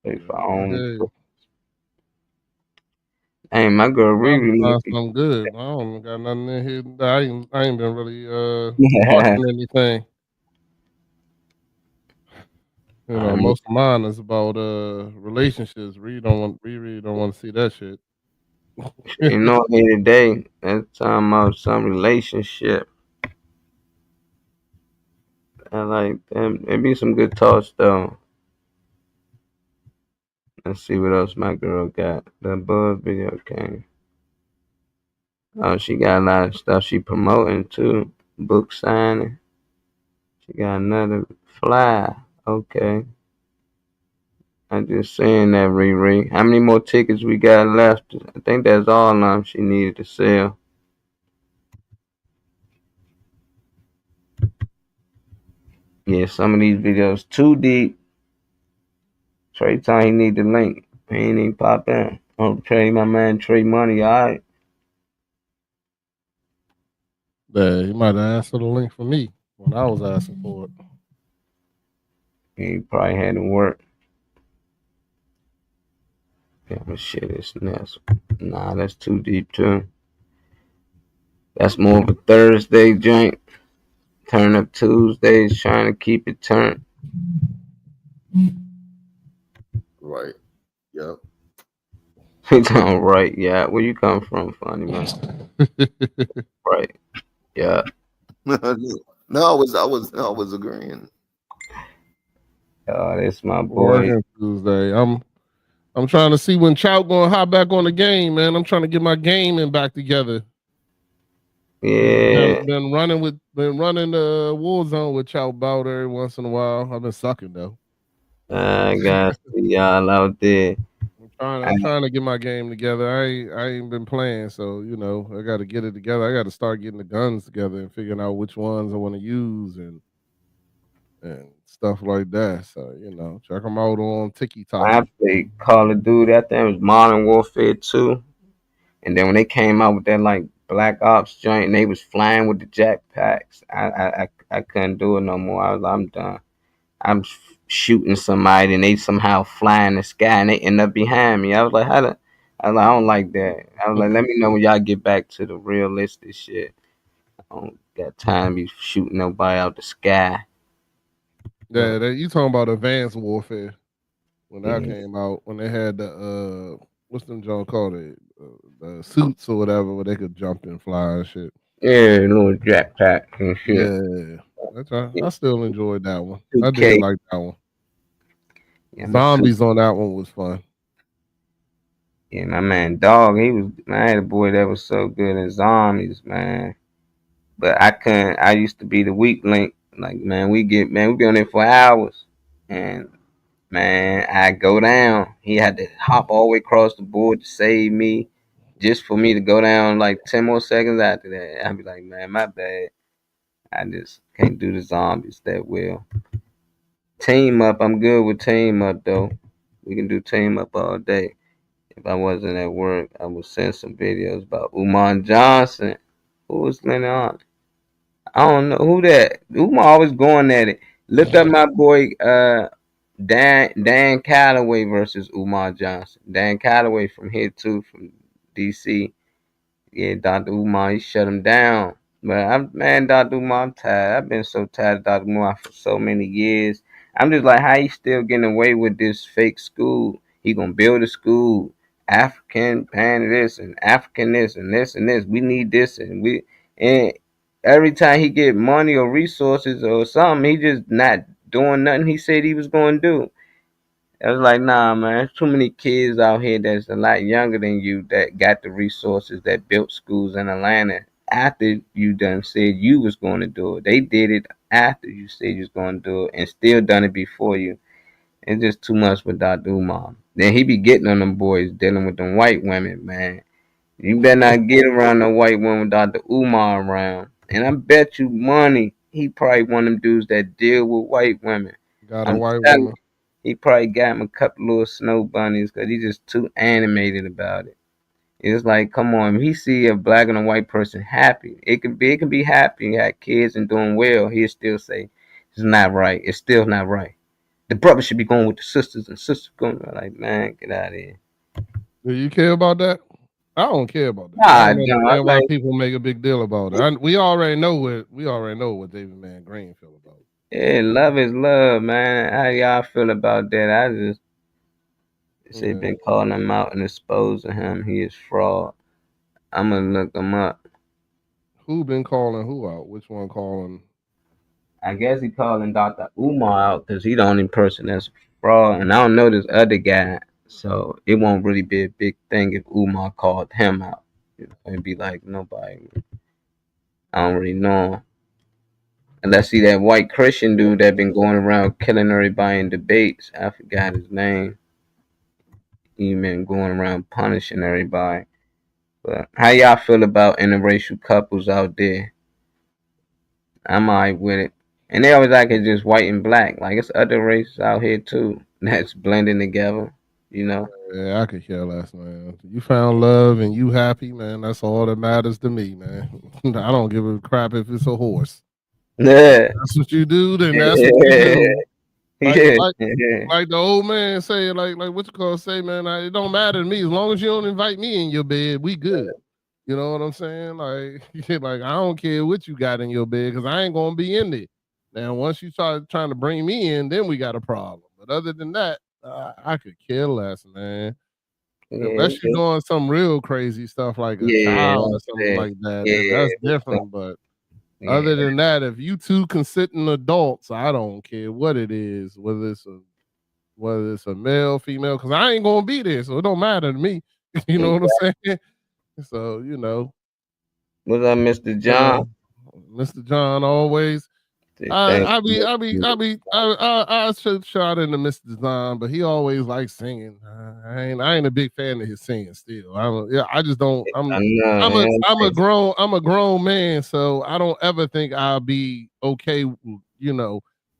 Pay for our own. Hey, Hey, my girl I'm Riri find looking. something good. I don't got nothing in here. I ain't been really watching anything. You know, most of mine is about relationships. We really don't want to see that shit. You know, here today, that's talking about some relationship. I like them. It be some good talks though. Let's see what else my girl got. The above video came. Oh, she got a lot of stuff she promoting too. Book signing. She got another fly. Okay. I just saying that, Riri. How many more tickets we got left? I think that's all of them she needed to sell. Yeah, some of these videos too deep. Trey time he need the link. He ain't even pop in. Oh, Trey, my man, Trey Money, alright. Yeah, you might have asked for the link for me when I was asking for it. He probably had to work. Yeah, but shit is nuts. Nah, that's too deep too. That's more of a Thursday joint. Turn up Tuesdays, trying to keep it turned. Right. Yep. All right, yeah. Where you come from, funny man? Right. Yeah. No, I was agreeing. Oh, that's my boy. Working Tuesday. I'm trying to see when Chow gonna hop back on the game, man. I'm trying to get my gaming back together. Yeah. Been running the Warzone with Chow Bout every once in a while. I've been sucking though. I got y'all out there. I'm trying to get my game together. I ain't been playing, so you know I got to get it together. I got to start getting the guns together and figuring out which ones I want to use and and stuff like that. So check them out on TikTok. I played Call of Duty. I think it was Modern Warfare 2. And then when they came out with that like Black Ops joint, and they was flying with the jetpacks, I couldn't do it no more. I'm done. I'm shooting somebody, and they somehow fly in the sky, and they end up behind me. I was like, I was like, I don't like that. I was like, let me know when y'all get back to the realistic shit. I don't got time to be shooting nobody out the sky. Yeah, you talking about Advanced Warfare when that came out, when they had the what's them John called it, the suits or whatever, where they could jump and fly and shit. Yeah, little jetpack and shit. Yeah, that's right. I still enjoyed that one. 2K. I did like that one. Yeah, Zombies on that one was fun. Yeah, my man Dog, I had a boy that was so good in Zombies, man. But I couldn't. I used to be the weak link. Like, man, we be on there for hours, and man, I go down. He had to hop all the way across the board to save me, just for me to go down like 10 more seconds after that. I'd be like, man, my bad. I just can't do the Zombies that well. Team up, I'm good with team up though. We can do team up all day. If I wasn't at work, I would send some videos about Umar Johnson. Who was Lenny on? I don't know who that. Umar always going at it. Look up my boy Dan Calloway versus Umar Johnson. Dan Calloway from here too, from DC. Yeah, Dr. Umar, he shut him down. But Dr. Umar, I'm tired. I've been so tired of Dr. Umar for so many years. I'm just like, how he still getting away with this fake school? He gonna build a school, African pan this and African this and this and this. We need this and every time he get money or resources or something, he just not doing nothing he said he was gonna do. I was like, nah, man, there's too many kids out here that's a lot younger than you that got the resources that built schools in Atlanta after you done said you was going to do it. They did it after you said you was going to do it and still done it before you. It's just too much with Dr. Umar. Then he be getting on them boys dealing with them white women, man. You better not get around no white woman with Dr. Umar around. And I bet you money he probably one of them dudes that deal with white women. Got a white woman. He probably got him a couple little snow bunnies because he's just too animated about it. It's like, come on, if he see a black and a white person happy, it can be happy, have kids and doing well. He'll still say it's not right. It's still not right. The brother should be going with the sisters and sisters going. Like, man, get out of here. Do you care about that? I don't care about that. Nah, I don't know why people make a big deal about it. We already know what David Man Green feel about it. Yeah, love is love, man. How y'all feel about that? I just say been calling him out and exposing him. He is fraud. I'm gonna look him up. Who been calling who out? Which one calling? I guess he calling Dr. Umar out because he the only person that's fraud, and I don't know this other guy, so it won't really be a big thing if Umar called him out. It'd be like nobody. I don't really know him. Unless see that white Christian dude that been going around killing everybody in debates. I forgot his name. He been going around punishing everybody. But how y'all feel about interracial couples out there? I'm alright with it. And they always like it's just white and black. Like it's other races out here too that's blending together, you know? Yeah, I could care less, man. You found love and you happy, man. That's all that matters to me, man. I don't give a crap if it's a horse. Yeah. That's what you do, then that's what you do. Like the old man say, like what you call say, man, it don't matter to me. As long as you don't invite me in your bed, we good. You know what I'm saying? Like I don't care what you got in your bed because I ain't gonna be in there. Now, once you start trying to bring me in, then we got a problem. But other than that, I could care less, man. Unless you're doing some real crazy stuff like a child or something like that. That's different. But other than that, if you two consenting adults, I don't care what it is, whether it's a male, female, because I ain't gonna be there, so it don't matter to me. You know what I'm saying? So What's up, Mr. John? Mr. John always. I should shout into Mr. Design, but he always likes singing. I ain't a big fan of his singing still. I just don't. I'm a grown man, so I don't ever think I'll be okay,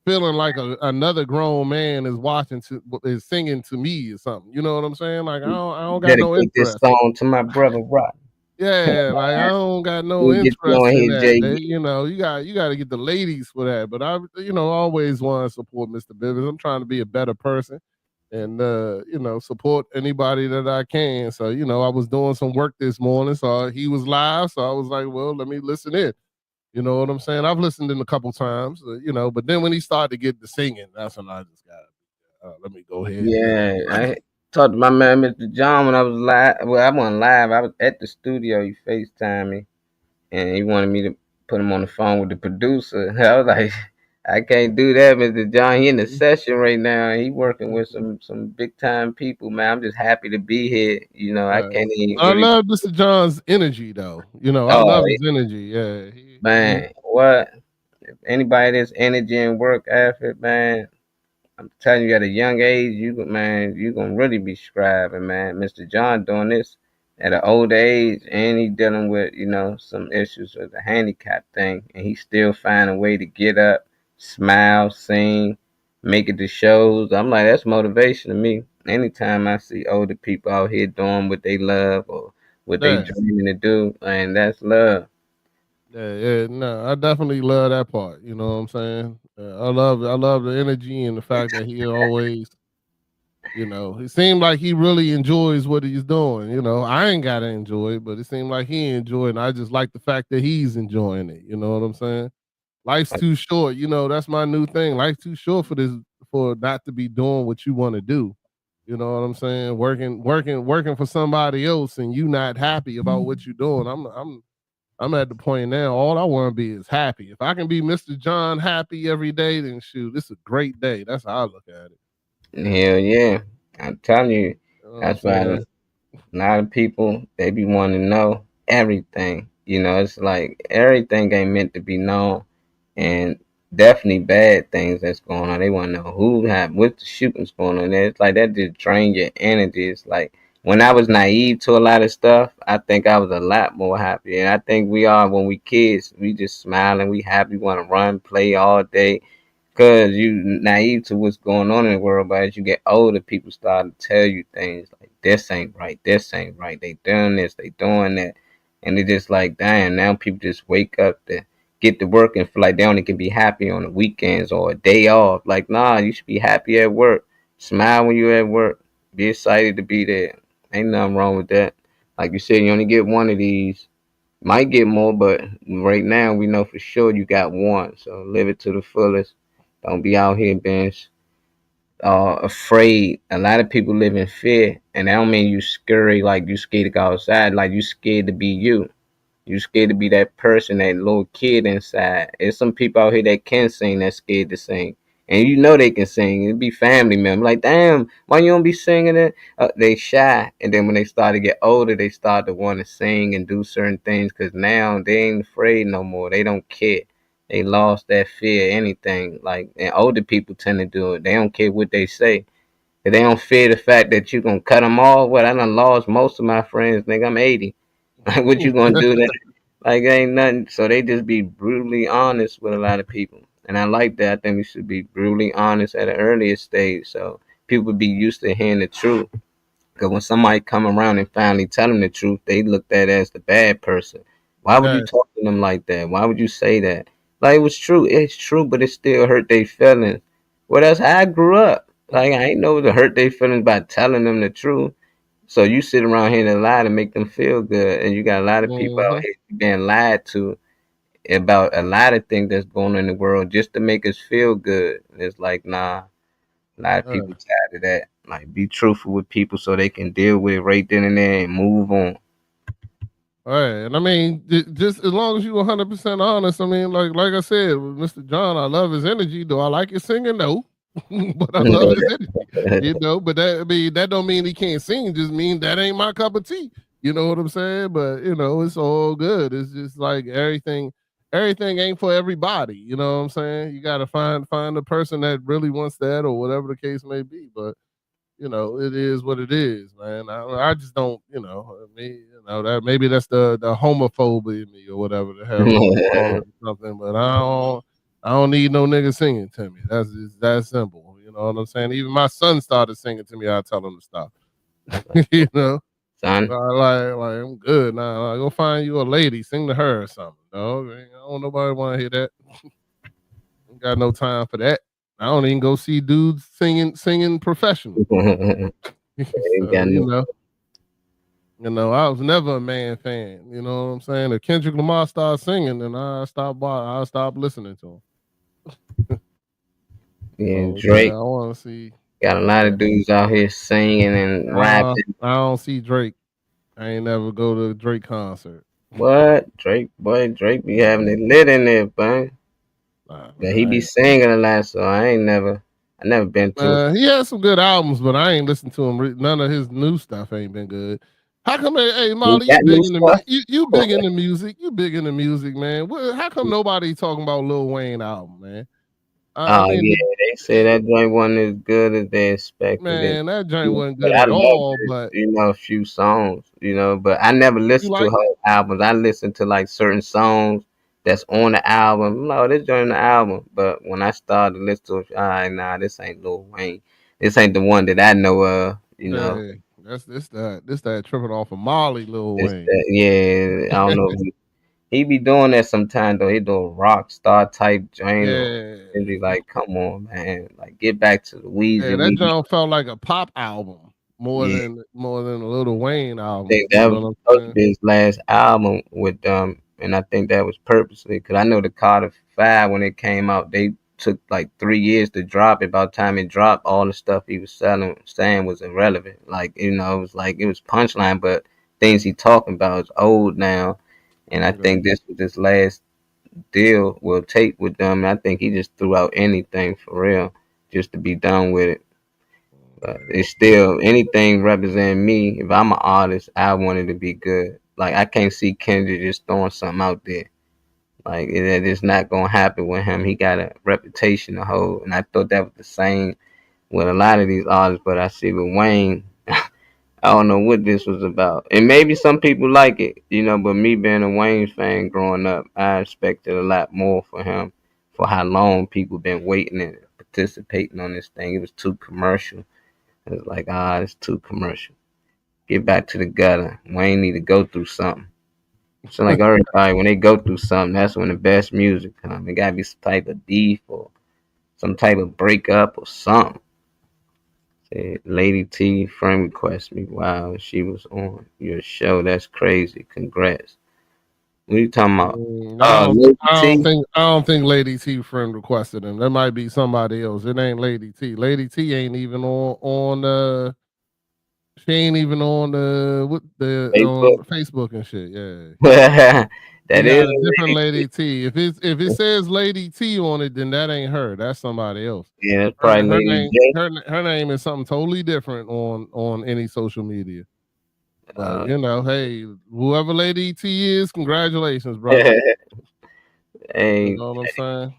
feeling like another grown man is singing to me or something. You know what I'm saying? Like I don't got no Dedicate this interest. song to my brother Rock. Yeah, like I don't got no We'll get you interest on in here, that. Jay. You know, you got to get the ladies for that. But I, always want to support Mr. Bivens. I'm trying to be a better person and support anybody that I can. So, I was doing some work this morning, so he was live. So I was like, well, let me listen in. You know what I'm saying? I've listened in a couple times, but then when he started to get the singing, that's when I just got let me go ahead. Yeah, I talked to my man Mr. John when I was live. Well, I wasn't live. I was at the studio. He FaceTimed me, and he wanted me to put him on the phone with the producer. I was like, I can't do that, Mr. John. He in the session right now. He working with some big time people, man. I'm just happy to be here. I can't even I really. love Mr. John's energy, though. I Oh love his energy. Yeah, man, what? If anybody that's energy and work effort, man, I'm telling you, at a young age, you gonna really be scribing, man. Mr. John doing this at an old age, and he dealing with some issues with the handicap thing, and he still find a way to get up, smile, sing, make it to shows. I'm like, that's motivation to me. Anytime I see older people out here doing what they love or what they yeah, dreaming to do, and that's love. yeah. No, I definitely love that part. You know what I'm saying? I love the energy and the fact that he always, it seemed like he really enjoys what he's doing. I ain't gotta enjoy it, but it seemed like he enjoyed it. And I just like the fact that he's enjoying it. You know what I'm saying? Life's too short. That's my new thing. Life's too short for not to be doing what you want to do. You know what I'm saying? Working for somebody else, and you not happy about what you're doing. I'm at the point now. All I want to be is happy. If I can be Mr. John happy every day, then shoot, this is a great day. That's how I look at it. Hell yeah, I'm telling you, You know what I'm that's why. saying? A lot of people they be wanting to know everything. It's like everything ain't meant to be known, and definitely bad things that's going on. They want to know what the shootings going on there. It's like that just drain your energy. It's like when I was naive to a lot of stuff, I think I was a lot more happy, and I think we are when we kids. We just smiling, we happy, want to run, play all day. Cause you naive to what's going on in the world, but as you get older, people start to tell you things like this ain't right, this ain't right. They doing this, they doing that, and it's just like, damn. Now people just wake up to get to work and feel like they only can be happy on the weekends or a day off. Like, nah, you should be happy at work. Smile when you're at work. Be excited to be there. Ain't nothing wrong with that. Like you said, you only get one of these. Might get more, but right now we know for sure you got one. So live it to the fullest. Don't be out here being afraid. A lot of people live in fear, and that don't mean you scary like you scared to go outside. Like you scared to be you. You scared to be that person, that little kid inside. There's some people out here that can sing, that's scared to sing. And they can sing. It'd be family members. Like, damn, why you don't be singing it? They shy. And then when they start to get older, they start to want to sing and do certain things because now they ain't afraid no more. They don't care. They lost that fear, anything. Like, and older people tend to do it. They don't care what they say. If they don't fear the fact that you going to cut them off. Well, I done lost most of my friends. Nigga, I'm 80. Like, what you gonna do that? Like, ain't nothing. So they just be brutally honest with a lot of people, and I like that. I think we should be brutally honest at an earlier stage, so people be used to hearing the truth. Because when somebody come around and finally tell them the truth, they looked at as the bad person. Why would you Yeah. talk to them like that? Why would you say that? Like, it was true. It's true, but it still hurt their feelings. Well, that's how I grew up. Like, I ain't know to hurt their feelings by telling them the truth. So you sit around here and lie to make them feel good, and you got a lot of people out Mhm. here being lied to about a lot of things that's going on in the world just to make us feel good. And it's like, nah, a lot of people tired of that. Like, be truthful with people so they can deal with it right then and there and move on. All right, and I mean, just as long as you 100% honest. I mean, like I said, with Mr. John, I love his energy. Do I like his singing? No, but I love his energy. But that don't mean he can't sing. Just mean that ain't my cup of tea. You know what I'm saying? But it's all good. It's just like everything ain't for everybody. You know what I'm saying? You got to find the person that really wants that or whatever the case may be. But it is what it is, man. I just don't, that maybe that's the homophobe in me or whatever the hell you want to call it or something. But I don't need no nigga singing to me. That's just that simple. You know what I'm saying? Even my son started singing to me. I tell him to stop. You know, son. like I'm good now. Go find you a lady, sing to her or something. No, I don't nobody want to hear that. Ain't got no time for that. I don't even go see dudes singing professional. Ain't So, got no. I was never a man fan. You know what I'm saying? If Kendrick Lamar started singing, then I stopped listening to him. Yeah, So, Drake I want to see. got a lot of dudes out here singing and rapping. I don't see Drake. I ain't never go to a Drake concert. What? Drake be having it lit in there, man. But he be singing a lot, so I never been to. He has some good albums, but I ain't listened to him. None of his new stuff ain't been good. How come? Hey, Molly, He got new stuff? you big into music? You big into music, man? How come nobody talking about Lil Wayne album, man? Oh yeah, they say that joint wasn't as good as they expected. Man, that joint wasn't good I at all. But a few songs, but I never listened to whole albums. I listened to like certain songs that's on the album. No, this joint on the album. But when I started to listen to it, all right, nah, this ain't Lil Wayne. This ain't the one that I know of. That's that tripping off of Molly, Lil Wayne. I don't know. He be doing that sometimes though. He do a rock star type joint. Yeah. And be like, come on, man. Like get back to the Weezy. Yeah, that joint felt like a pop album more than a Lil Wayne album. I think that was supposed to be his last album with and I think that was purposely because I know the Carter 5 when it came out, they took like 3 years to drop it. By the time it dropped, all the stuff he was saying was irrelevant. Like, it was punchline, but things he talking about is old now. And I think this was his last deal tape with them. And I think he just threw out anything for real just to be done with it. But it's still anything representing me. If I'm an artist, I want it to be good. Like I can't see Kendrick just throwing something out there. Like it's not gonna happen with him. He got a reputation to hold, and I thought that was the same with a lot of these artists. But I see with Wayne, I don't know what this was about. And maybe some people like it, but me being a Wayne fan growing up, I expected a lot more for him for how long people been waiting and participating on this thing. It was too commercial. It was like, it's too commercial. Get back to the gutter. Wayne need to go through something. So like everybody, when they go through something, that's when the best music comes. It gotta be some type of beef or some type of breakup or something. Lady T friend request me. Wow, she was on your show. That's crazy. Congrats. What are you talking about? I don't think Lady T friend requested him. That might be somebody else. It ain't Lady T. Lady T ain't even on she ain't even on Facebook and shit. Yeah. That is a different Lady T. If it says Lady T on it, then that ain't her. That's somebody else. Yeah, that's probably her Lady name. Her name is something totally different on any social media. But hey, whoever Lady T is, congratulations, brother. Hey, you know what I'm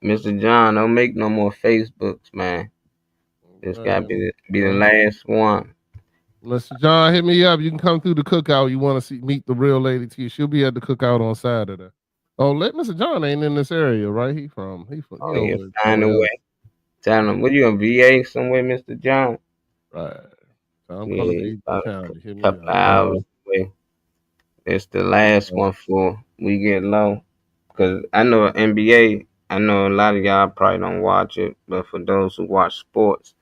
saying? Mr. John, don't make no more Facebooks, man. This gotta be the last one. Mr. John, hit me up. You can come through the cookout. You want to meet the real Lady T? She'll be at the cookout on Saturday. Oh, Mr. John ain't in this area, right? He find a way. Tell him, what you in VA somewhere, Mr. John? Right. So I'm coming to a couple hours away. It's the last one for we get low. Because I know NBA, I know a lot of y'all probably don't watch it, but for those who watch sports,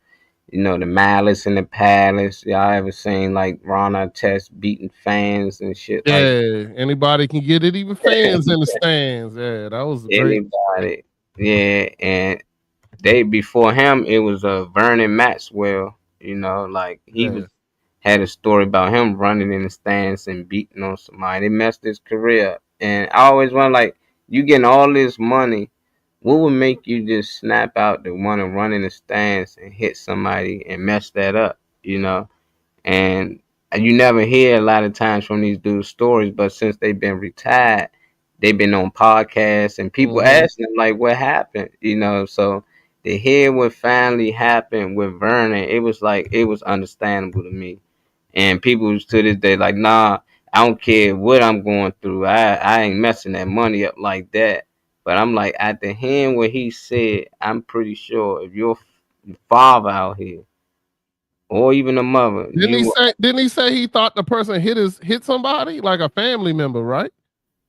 the Malice in the Palace. Y'all ever seen like Ron Artest beating fans and shit? Yeah, anybody can get it, even fans in the stands. Yeah, that was great. Anybody. Yeah, and before him, it was Vernon Maxwell. He had a story about him running in the stands and beating on somebody. It messed his career up. And I always wonder, like, you getting all this money, what would make you just snap out to want to run in the stands and hit somebody and mess that up, And you never hear a lot of times from these dudes' stories, but since they've been retired, they've been on podcasts and people asking them, like, what happened, So to hear what finally happened with Vernon, it was understandable to me. And people to this day, like, nah, I don't care what I'm going through. I ain't messing that money up like that. But I'm like, at the end what he said, I'm pretty sure if your father out here, or even a mother, Didn't he say he thought the person hit somebody, like a family member, right?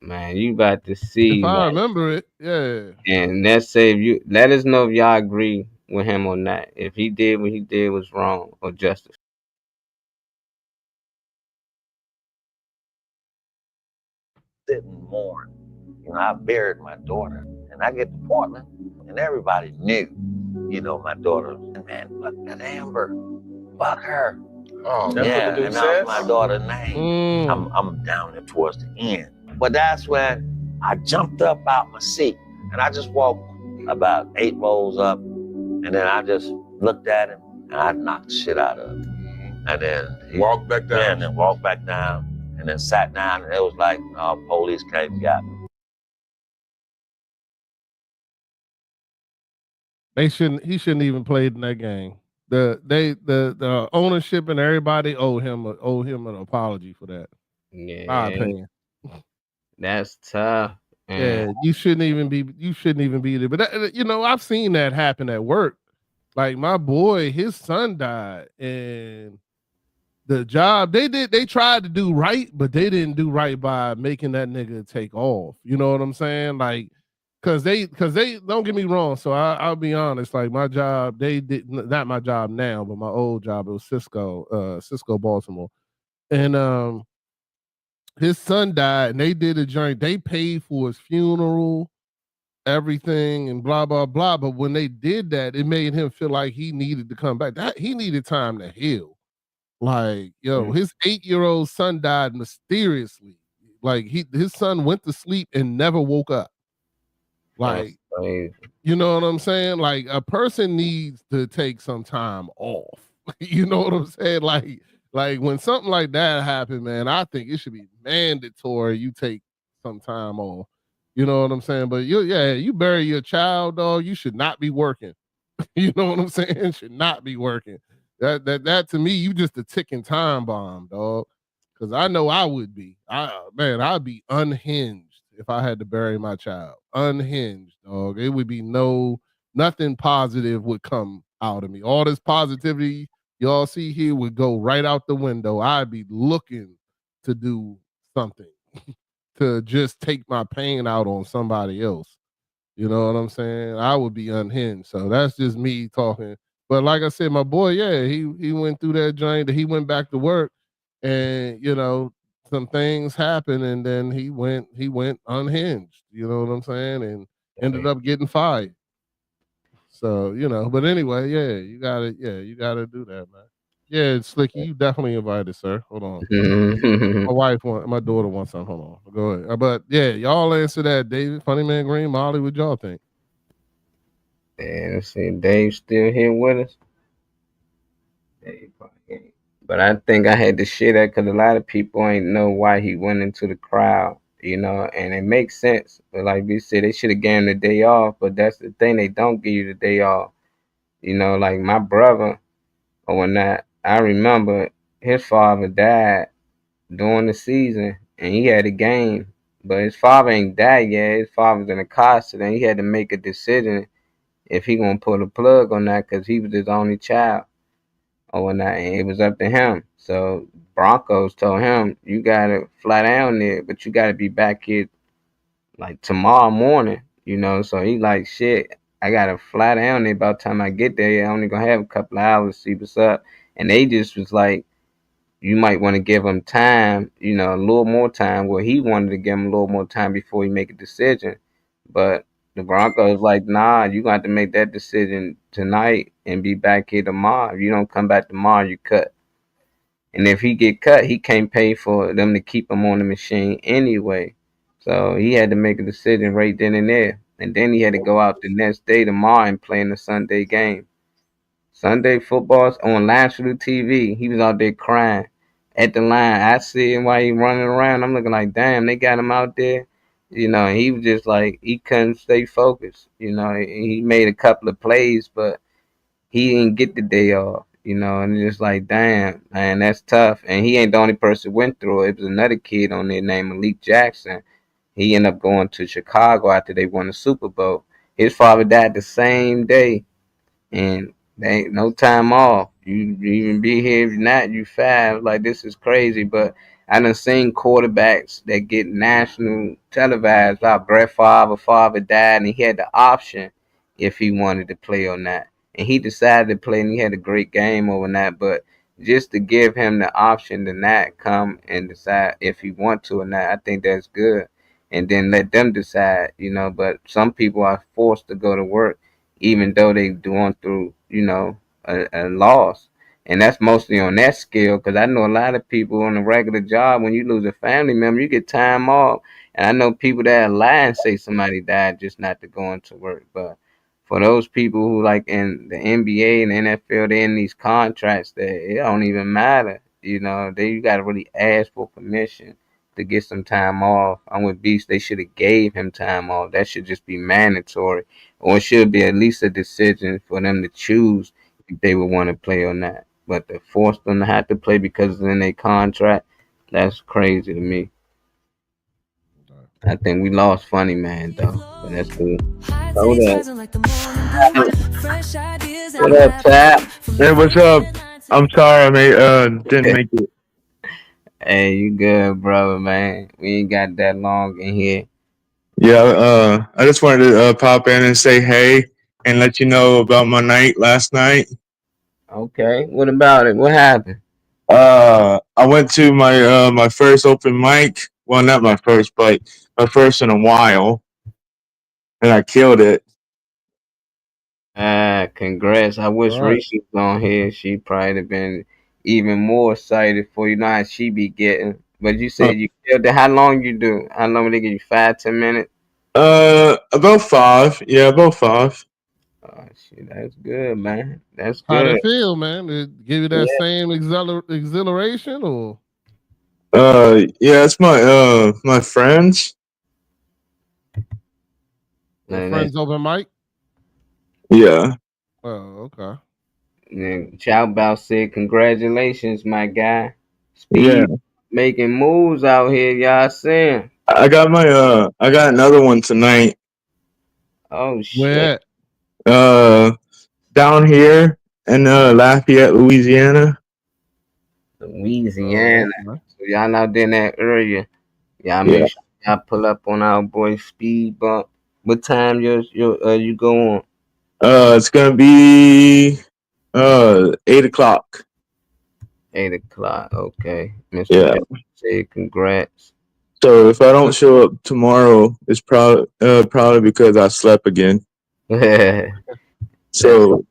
man, you got to If see, I like, remember it, yeah. and let's say if you let us know if y'all agree with him on that. If he did what he did was wrong or justice. Sit and mourn. You know, I buried my daughter, and I get to Portland, and everybody knew, you know, my daughter. Man, fuck that Amber, fuck her. Oh, Yeah, that's what the dude and that says? was my daughter's name. I'm down there towards the end, but that's when I jumped up out my seat, and I just walked about 8 rows up, and then I just looked at him, and I knocked the shit out of him, and then he Walked back down. Yeah, and then walked back down. And then sat down, and it was like, police came and got me. He shouldn't even played in that game. The ownership and everybody owe him an apology for that. Yeah, My opinion. That's tough. Yeah, you shouldn't even be there. But that, you know, I've seen that happen at work. Like my boy, his son died, and the job they tried to do right, but they didn't do right by making that nigga take off. You know what I'm saying? Like, cause they don't get me wrong. So I'll be honest. Like my job, they did not my job now, but my old job, it was Cisco Baltimore, and his son died, and they did a joint. They paid for his funeral, everything, and blah blah blah. But when they did that, it made him feel like he needed to come back. That he needed time to heal. Like, yo, his 8-year-old son died mysteriously. Like his son went to sleep and never woke up. Like, you know what I'm saying? Like a person needs to take some time off. You know what I'm saying? Like when something like that happened, man, I think it should be mandatory you take some time off. You know what I'm saying? But you bury your child, dog, you should not be working. You know what I'm saying? Should not be working. That to me, you just a ticking time bomb, dog. Because I know I would be. I'd be unhinged if I had to bury my child. Unhinged, dog. It would be nothing positive would come out of me. All this positivity y'all see here would go right out the window. I'd be looking to do something to just take my pain out on somebody else. You know what I'm saying? I would be unhinged. So that's just me talking. But like I said, my boy, yeah, he went through that joint. He went back to work, and you know, some things happened, and then he went unhinged. You know what I'm saying? And ended up getting fired. So you know, but anyway, you gotta do that, man. Yeah, Slicky, you definitely invited, sir. Hold on. My daughter wants something. Hold on. Go ahead. But yeah, y'all answer that, David, Funny Man Green, Molly, what y'all think? Yeah, let's see, Dave still here with us. Dave probably ain't. But I think I had to share that because a lot of people ain't know why he went into the crowd, you know, and it makes sense. But like we said, they should have given him the day off, but that's the thing, they don't give you the day off. You know, like my brother, or when that, I remember his father died during the season, and he had a game, but his father ain't died yet. His father's in a car accident. He had to make a decision if he gonna pull the plug on that because he was his only child or whatnot, and it was up to him. So Broncos told him, you gotta fly down there, but you gotta be back here like tomorrow morning, you know. So he like, shit, I gotta fly down there. By the time I get there, I only gonna have a couple of hours to see what's up. And they just was like, you might want to give him time, you know, a little more time. Well, he wanted to give him a little more time before he make a decision. But the Broncos like, nah, you got to make that decision tonight and be back here tomorrow. If you don't come back tomorrow, you cut. And if he get cut, he can't pay for them to keep him on the machine anyway. So he had to make a decision right then and there. And then he had to go out the next day tomorrow and play in the Sunday game. Sunday football's on national TV. He was out there crying at the line. I see him while he running around. I'm looking like, damn, they got him out there. You know, and he was just like, he couldn't stay focused. You know, he made a couple of plays, but he didn't get the day off. You know, and it's just like, damn, man, that's tough. And he ain't the only person who went through it. It was another kid on there named Malik Jackson. He ended up going to Chicago after they won the Super Bowl. His father died the same day, and they ain't no time off. You even be here, if you're not, you five. Like, this is crazy. But I done seen quarterbacks that get national televised. Like Brett Favre, father died, and he had the option if he wanted to play or not. And he decided to play, and he had a great game overnight. But just to give him the option to not come and decide if he want to or not, I think that's good. And then let them decide, you know. But some people are forced to go to work, even though they going through, you know, a loss. And that's mostly on that scale, because I know a lot of people on a regular job, when you lose a family member, you get time off. And I know people that lie and say somebody died just not to go into work. But for those people who, like in the NBA and the NFL, they're in these contracts that it don't even matter. You know, you got to really ask for permission to get some time off. I'm with Beast. They should have gave him time off. That should just be mandatory, or it should be at least a decision for them to choose if they would want to play or not. But to force them to have to play because it's in their contract, that's crazy to me. I think we lost Funny Man though, but that's cool. Hold up. What up, Tap? Hey, what's up? I'm sorry I didn't make it. Hey, you good, brother, man? We ain't got that long in here. Yeah, I just wanted to pop in and say hey and let you know about my night last night. Okay, what about it? What happened? I went to my first open mic. Well, not my first, but my first in a while, and I killed it. Congrats. I wish Reese was on here. She probably have been even more excited for you know how she be getting. But you said you killed it. How long you do? How long they give you? 5-10 minutes? About 5. Yeah, about 5. Oh shit, that's good, man. That's good. How did it feel, man? Did it give you that same exhilaration, or? Yeah, it's my friends. Your friends open mic? Yeah. Oh, okay. And Chow Bao said, "Congratulations, my guy. Speed making moves out here, y'all seeing." I got another one tonight. Oh shit. Where? Down here in Lafayette, Louisiana. Louisiana. So y'all not in that area. Y'all make sure y'all pull up on our boy Speed Bump. What time you go on? It's gonna be 8 o'clock. 8 o'clock. Okay. Mr. Say congrats. So if I don't show up tomorrow, it's probably because I slept again. So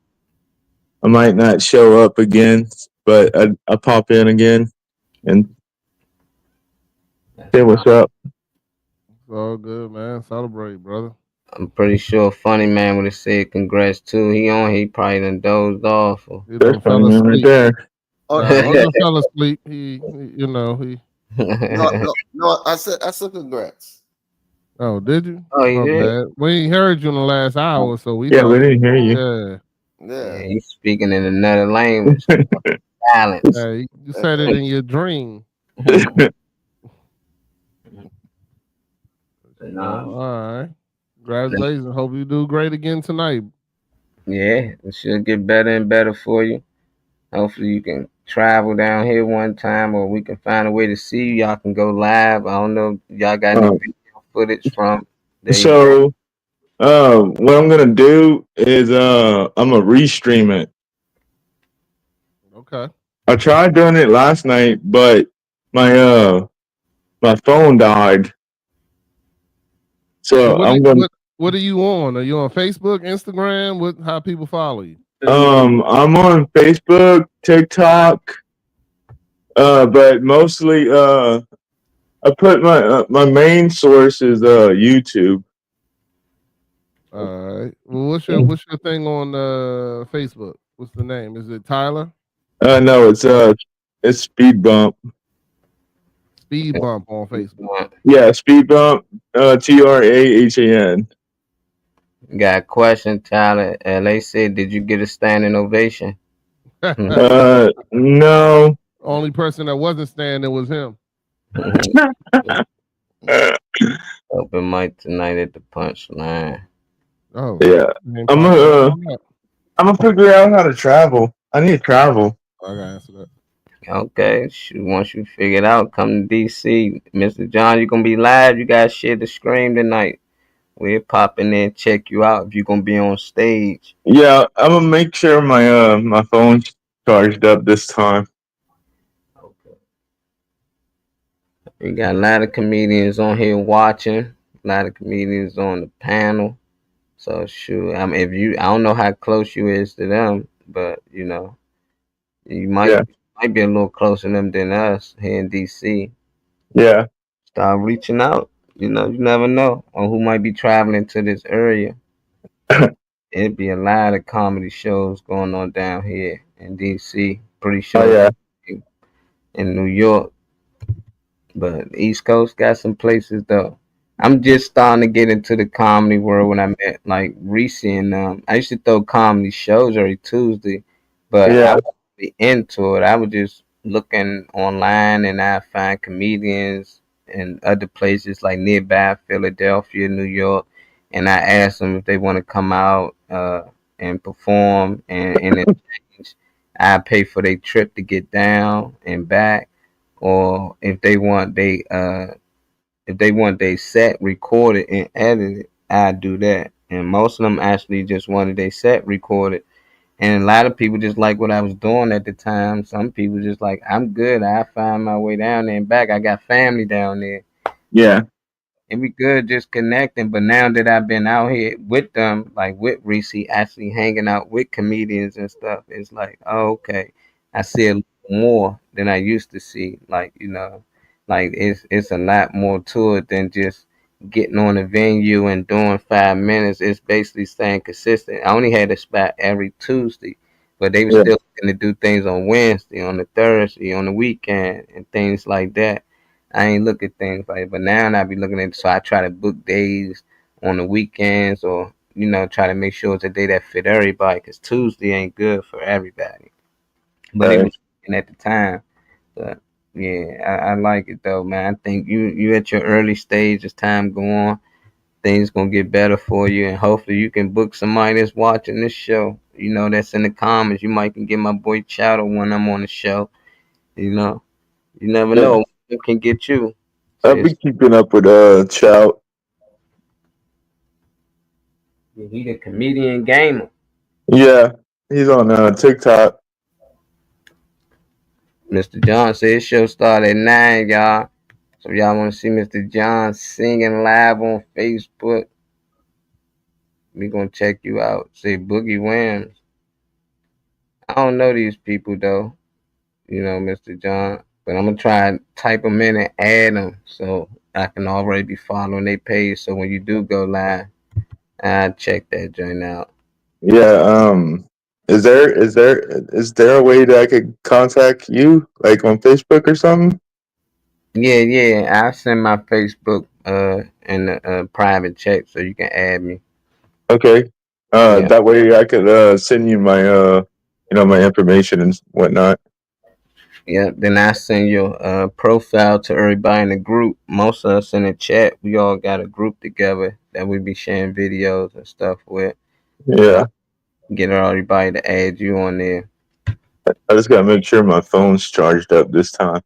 I might not show up again, but I pop in again and say what's up. It's all good, man. Celebrate, brother. I'm pretty sure Funny Man would have said congrats too. He probably done dozed off. That's Funny Man right there. He fell asleep. He. No, I said congrats. Oh, did you? Oh, you did? Bad. We ain't heard you in the last hour, so we. Yeah, we didn't hear you. Yeah, he's speaking in another language. Silence. Yeah, you said it in your dream. All right. Congratulations. Hope you do great again tonight. Yeah, it should get better and better for you. Hopefully you can travel down here one time, or we can find a way to see you. Y'all can go live. I don't know if y'all got any video footage from there. So what I'm gonna do is I'm gonna restream it. Okay. I tried doing it last night, but my phone died. So what are you on? Are you on Facebook, Instagram? How people follow you? I'm on Facebook, TikTok, but mostly I put my main source is YouTube. All right. Well, what's your thing on Facebook? What's the name? Is it Tyler? No, it's Speed Bump. Speed Bump on Facebook. Yeah, Speed Bump, TRAHAN. Got a question, Tyler. They said, did you get a standing ovation? No. Only person that wasn't standing was him. Open mic tonight at the Punchline. Oh, Yeah, name I'm pop up gonna on that. I'm gonna figure out how to travel. I need to travel. I gotta answer that. Okay, shoot, once you figure it out, come to DC. Mr. John, you're gonna be live. You guys share the screen tonight. We'll pop in there and check you out if you're gonna be on stage. Yeah, I'm gonna make sure my phone's charged up this time. We got a lot of comedians on here watching, a lot of comedians on the panel. So shoot, I mean, I don't know how close you is to them, but you know, you might be a little closer to them than us here in DC. Yeah. Start reaching out. You know, you never know on who might be traveling to this area. It'd be a lot of comedy shows going on down here in DC. Pretty sure in New York. But the East Coast got some places though. I'm just starting to get into the comedy world when I met like Reese and I used to throw comedy shows every Tuesday, but I wasn't really into it. I was just looking online and I find comedians in other places like nearby Philadelphia, New York, and I ask them if they want to come out and perform, and in exchange, I pay for their trip to get down and back, or if they want they set recorded and edited, I do that. And most of them actually just wanted their set recorded. And a lot of people just like what I was doing at the time. Some people just like, I'm good. I find my way down there and back. I got family down there. Yeah. It'd be good just connecting. But now that I've been out here with them, like with Reese, actually hanging out with comedians and stuff, it's like, oh, okay, I see a little more than I used to see. Like, you know, like it's a lot more to it than just getting on a venue and doing 5 minutes. It's basically staying consistent. I only had a spot every Tuesday, but they were still going to do things on Wednesday, on the Thursday, on the weekend, and things like that. I ain't look at things like, but now I be looking at. So I try to book days on the weekends, or you know, try to make sure it's a day that fit everybody. Cause Tuesday ain't good for everybody. But it was at the time. But yeah, I like it though, man. I think you at your early stage as time go on, things gonna get better for you, and hopefully you can book somebody that's watching this show. You know, that's in the comments. You might can get my boy Chowder when I'm on the show. You know, you never know. It can get you. I've been keeping up with Chow. He the comedian gamer. Yeah, he's on TikTok. Mr. John said his show started at 9, y'all. So if y'all want to see Mr. John singing live on Facebook, we gonna check you out. Say Boogie Whams. I don't know these people though, you know, Mr. John, but I'm gonna try and type them in and add them so I can already be following their page. So when you do go live, I check that joint out. Yeah. Is there a way that I could contact you, like on Facebook or something? Yeah. I send my Facebook in a private chat so you can add me. Okay. That way I could send you my my information and whatnot. Yeah, then I send your profile to everybody in the group. Most of us in the chat, we all got a group together that we be sharing videos and stuff with. Yeah. Get everybody to add you on there. I just gotta make sure my phone's charged up this time.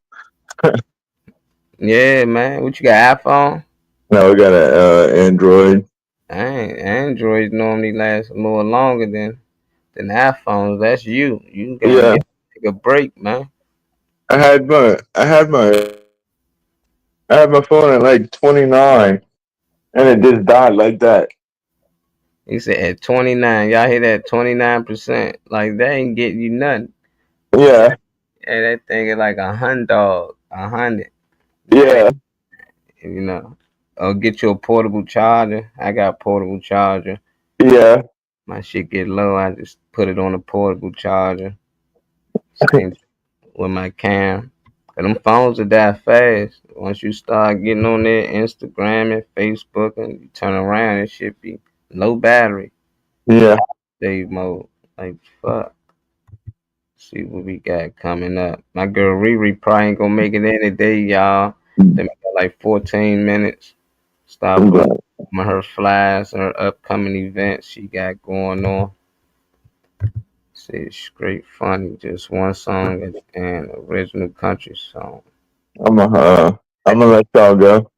Yeah, man. What you got, iPhone? No, I got an Android. Androids normally last a little longer than iPhones. That's you. You gotta take a break, man. I had my phone at like 29, and it just died like that. He said at 29. Y'all hear that? 29%. Like that ain't getting you nothing. Yeah. Yeah, that thing is like $100. Yeah. You know. Or get you a portable charger. I got a portable charger. Yeah. My shit get low. I just put it on a portable charger. Same with my cam. But them phones will die fast. Once you start getting on there, Instagram and Facebook, and you turn around, it should be low battery. Yeah. Save mode. Like, fuck. See what we got coming up. My girl Riri probably ain't gonna make it in today, y'all. They got like 14 minutes. Stop putting some of her flyers, her upcoming events she got going on. See, it's straight funny. Just one song and original country song. I'm gonna let y'all go.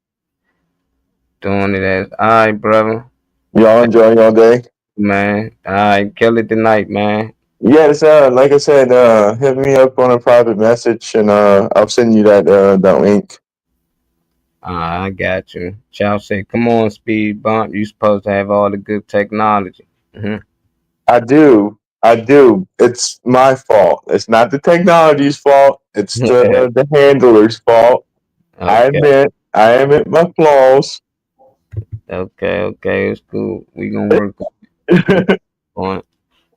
Doing it as all right, brother. Y'all enjoy your day, man. All right, kill it tonight, man. Yes, like I said, hit me up on a private message, and I'll send you that link. I got you. Chow said, "Come on, Speed Bump. You supposed to have all the good technology." Mm-hmm. I do. It's my fault. It's not the technology's fault. It's the handler's fault. Okay. I admit my flaws. Okay, it's cool. We gonna work on it.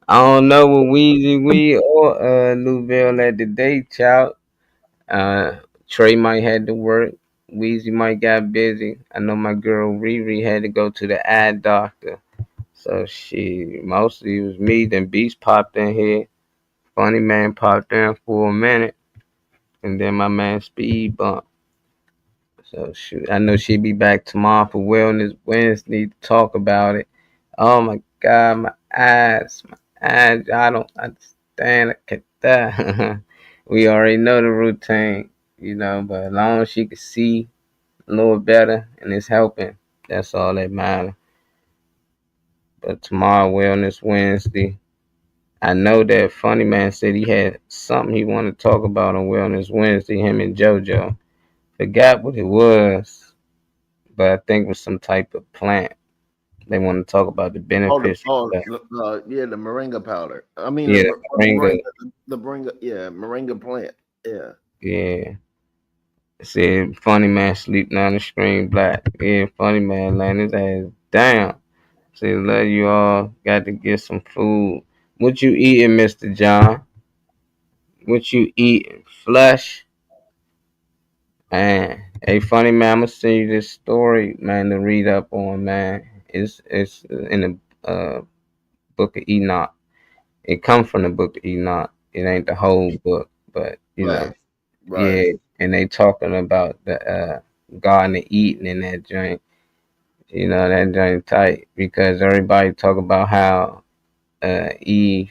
I don't know what Weezy or Louisville at the day, child. Trey might had to work. Weezy might got busy. I know my girl Riri had to go to the eye doctor. So mostly it was me. Then Beast popped in here. Funny Man popped in for a minute. And then my man Speed Bump. So I know she'll be back tomorrow for Wellness Wednesday to talk about it. Oh my God, my eyes. I don't understand. I can't die. We already know the routine, but as long as she can see a little better and it's helping, that's all that matters. But tomorrow, Wellness Wednesday, I know that Funny Man said he had something he wanted to talk about on Wellness Wednesday, him and JoJo. Forgot what it was, but I think it was some type of plant. They want to talk about the benefits. Yeah, the moringa powder. I mean, yeah, the moringa plant. Yeah. Yeah. Said Funny Man sleeping on the screen black. Yeah, Funny Man laying his ass down. Said love you all. Got to get some food. What you eating, Mr. John? What you eating? Flesh? Man, hey, Funny Man, I'm gonna send you this story, man, to read up on, man. It's in the Book of Enoch. It comes from the Book of Enoch. It ain't the whole book, but Right. yeah. And they talking about the Garden of Eden in that joint. That joint tight because everybody talk about how Eve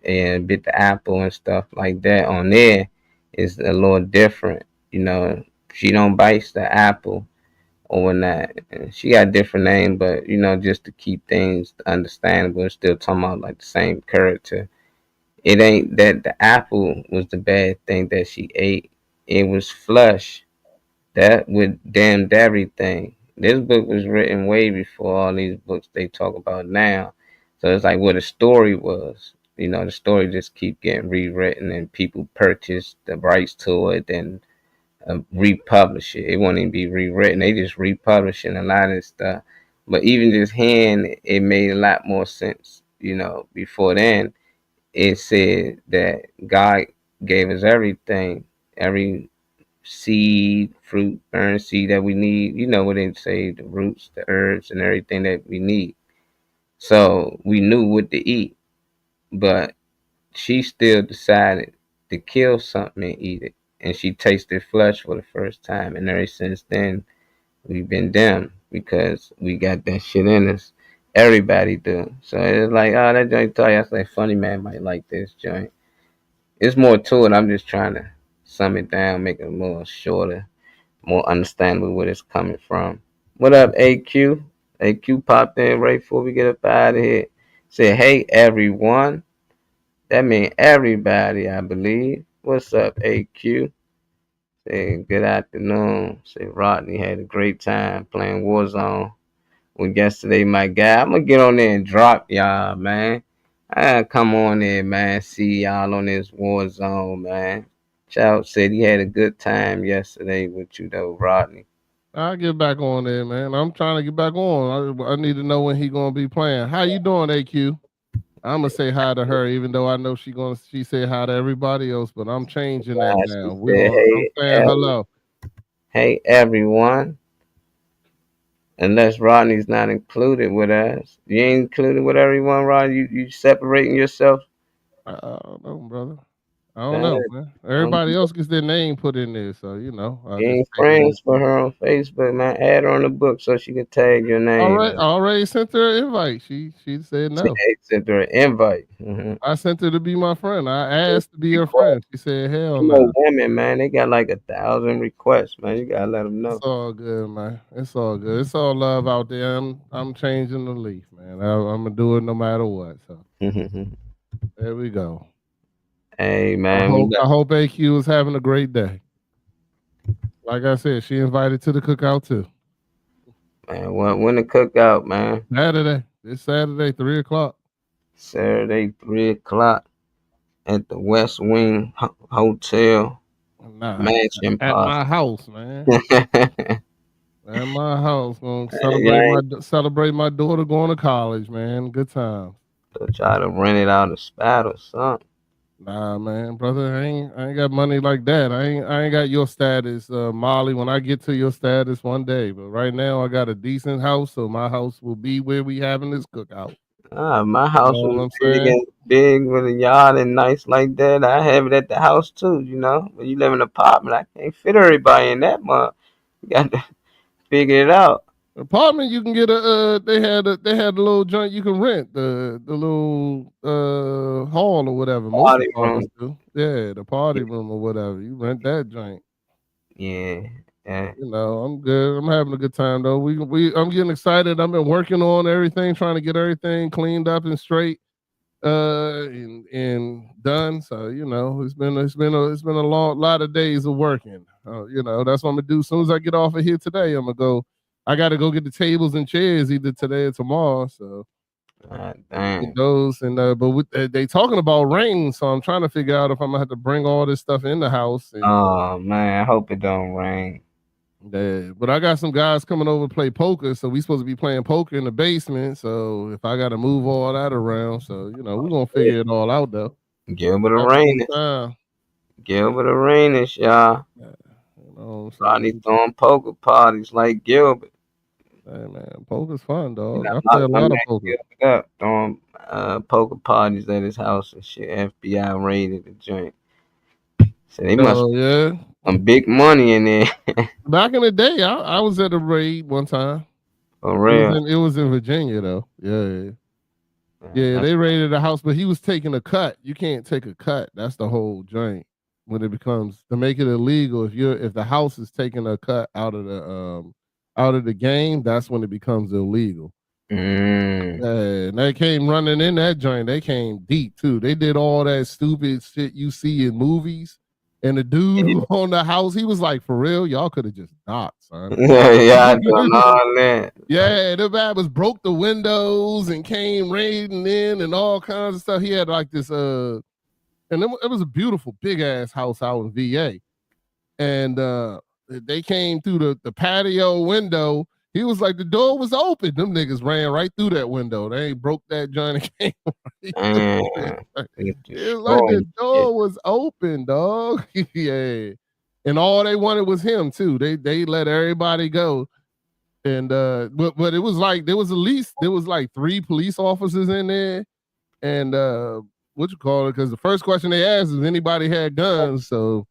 and bit the apple and stuff like that on there is a little different. She don't bite the apple or not. She got a different name, but just to keep things understandable, it's still talking about like the same character. It ain't that the apple was the bad thing that she ate. It was flesh that would damned everything. This book was written way before all these books they talk about now. So it's like what a story was. The story just keep getting rewritten and people purchase the rights to it and republish it. It won't even be rewritten. They just republishing a lot of stuff. But even just hearing it made a lot more sense. Before then, it said that God gave us everything, every seed, fruit, burn seed that we need. What they say, the roots, the herbs, and everything that we need. So we knew what to eat, but she still decided to kill something and eat it. And she tasted flesh for the first time. And ever since then, we've been damned because we got that shit in us. Everybody do. So it's like, oh, that joint tell you. I say, Funny Man might like this joint. It's more to it. I'm just trying to sum it down, make it more shorter, more understandable where it's coming from. What up, AQ? AQ popped in right before we get up out of here. Said, hey, everyone. That means everybody, I believe. What's up, AQ? Say good afternoon. Say Rodney had a great time playing Warzone with yesterday, my guy. I'm gonna get on there and drop y'all, man. I gotta come on there, man. See y'all on this Warzone, man. Child said he had a good time yesterday with you, though, Rodney. I'll get back on there, man. I'm trying to get back on. I need to know when he gonna be playing. How you doing, AQ? I'm gonna say hi to her, even though I know she say hi to everybody else, but I'm changing that now. I'm saying hello. Hey everyone. Unless Rodney's not included with us. You ain't included with everyone, Rodney? You separating yourself? I don't know, brother. I don't know, man. Everybody else gets their name put in there, so you know. Gain friends for her on Facebook, man. Add her on the book so she can tag your name. I already sent her an invite. She said no. She sent her an invite. I sent her to be my friend. I asked to be her friend. She said, "Hell no." Nah. Women, man, they got like 1,000 requests, man. You gotta let them know. It's all good, man. It's all good. It's all love out there. I'm changing the leaf, man. I'm gonna do it no matter what. So there we go. Hey, man. I hope AQ is having a great day. Like I said, she invited to the cookout too. Man, when the cookout, man? Saturday. This Saturday, 3:00. Saturday, 3:00 at the West Wing Hotel. Mansion at my house, man. At my house, gonna celebrate my daughter going to college, man. Good time. Try to rent it out of spot or something. Nah, man, brother, I ain't got money like that. I ain't got your status, Molly. When I get to your status one day, but right now I got a decent house, so my house will be where we having this cookout. My house was big with a yard and nice like that. I have it at the house too, you know. When you live in an apartment, I can't fit everybody in that month. You got to figure it out. Apartment, you can get they had a little joint you can rent, the little hall or whatever. Most apartments do. Yeah, the party room or whatever. You rent that joint. Yeah. You know, I'm good. I'm having a good time though. I'm getting excited. I've been working on everything, trying to get everything cleaned up and straight, and done. So you know, it's been a lot of days of working. You know, that's what I'm gonna do. As soon as I get off of here today, I'm gonna go. I got to go get the tables and chairs either today or tomorrow. So those and but they talking about rain, so I'm trying to figure out if I'm gonna have to bring all this stuff in the house. And, oh man, I hope it don't rain. Yeah, but I got some guys coming over to play poker, so we supposed to be playing poker in the basement. So if I got to move all that around, so you know we're gonna figure it all out though. Gilbert Arenas. Gilbert Arenas, y'all. Probably throwing poker parties like Gilbert. Hey man, poker's fun, dog. I play a lot of poker. Throwing poker parties at his house and shit. FBI raided the joint. So they must some big money in there. Back in the day, I was at a raid one time. For real? It was in Virginia though. Yeah. Yeah, they raided the house, but he was taking a cut. You can't take a cut. That's the whole joint. When it becomes to make it illegal, if the house is taking a cut out of the game, that's when it becomes illegal. And they came running in that joint. They came deep too. They did all that stupid shit you see in movies. And the dude who owned the house, he was like, "For real, y'all could have just knocked, son." I done all that. Yeah, the bad was broke the windows and came raiding in and all kinds of stuff. He had like this and it was a beautiful big ass house out in VA. And they came through the patio window. He was like, the door was open. Them niggas ran right through that window. They ain't broke that joint and came right it was like the door was open, dog. Yeah. And all they wanted was him too. They let everybody go. And but it was like there was like 3 police officers in there. And what you call it? Because the first question they asked is anybody had guns. So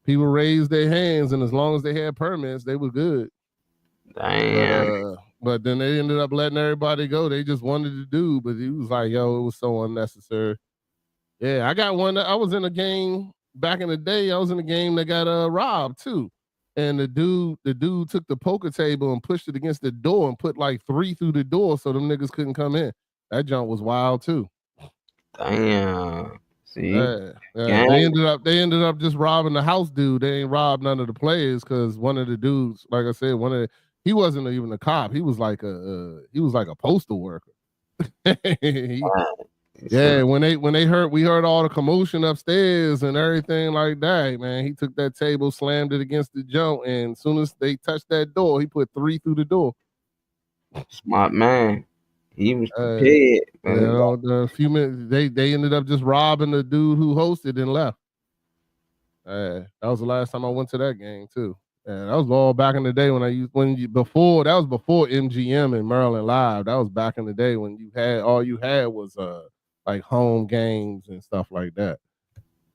people raised their hands, and as long as they had permits, they were good. Damn. But then they ended up letting everybody go. They just wanted to do, but he was like, yo, it was so unnecessary. Yeah, I got one. I was in a game back in the day. I was in a game that got robbed too. And the dude took the poker table and pushed it against the door and put like 3 through the door so them niggas couldn't come in. That junk was wild too. Damn. See, they ended up just robbing the house dude. They ain't robbed none of the players because one of the dudes, like I said, he wasn't even a cop. He was like a postal worker. Yeah, when we heard all the commotion upstairs and everything like that, man, he took that table, slammed it against the jump, and as soon as they touched that door, he put 3 through the door. Smart man. He was prepared. A few minutes, they ended up just robbing the dude who hosted and left. That was the last time I went to that game too. And that was all back in the day before MGM and Maryland Live. That was back in the day when all you had was like home games and stuff like that.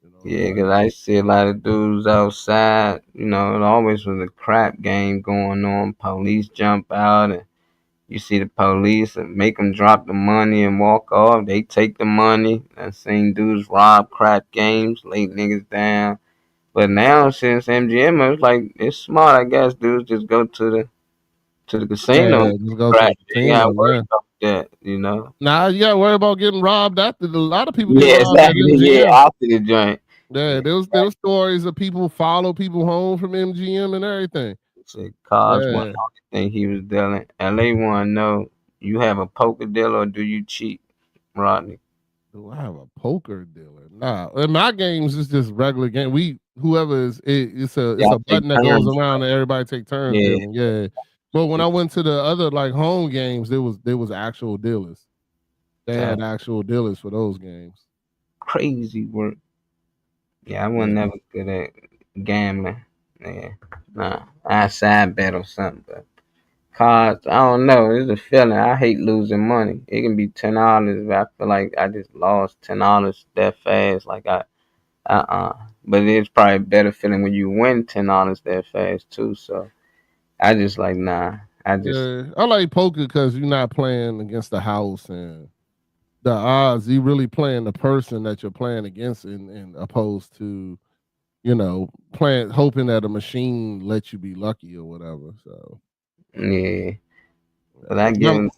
You know, Yeah, because I see a lot of dudes outside. You know, it always was a crap game going on. Police jump out and you see the police and make them drop the money and walk off. They take the money. I've seen dudes rob crap games, lay niggas down. But now since MGM, it's like it's smart. I guess dudes just go to the casino. yeah, just go to Crap. the They gotta casino, worry man. about that. You know. Nah, you gotta worry about getting robbed after. A lot of people get Yeah, robbed at exactly. Yeah, MGM. after the joint. Yeah, there was stories of people follow people home from MGM and everything. Shit, Cos Yeah. one thing he was dealing. LA want to know, you have a poker deal or do you cheat, Rodney? Do I have a poker dealer? Nah, in my games it's just regular game. Whoever it's a Y'all take button that goes turns. around and everybody take turns Yeah. dealing. Yeah. But when I went to the other like home games, there was actual dealers. They had actual dealers for those games. Crazy work. Yeah, I wasn't never good at gambling. Yeah, nah, I side bet or something. But cards, I don't know. It's a feeling. I hate losing money. It can be $10, but I feel like I just lost $10 that fast. Like But it's probably a better feeling when you win $10 that fast too. So I just like nah. I like poker because you're not playing against the house and the odds. You really playing the person that you're playing against, and opposed to, you know, hoping that a machine lets you be lucky or whatever. So yeah, but I give them.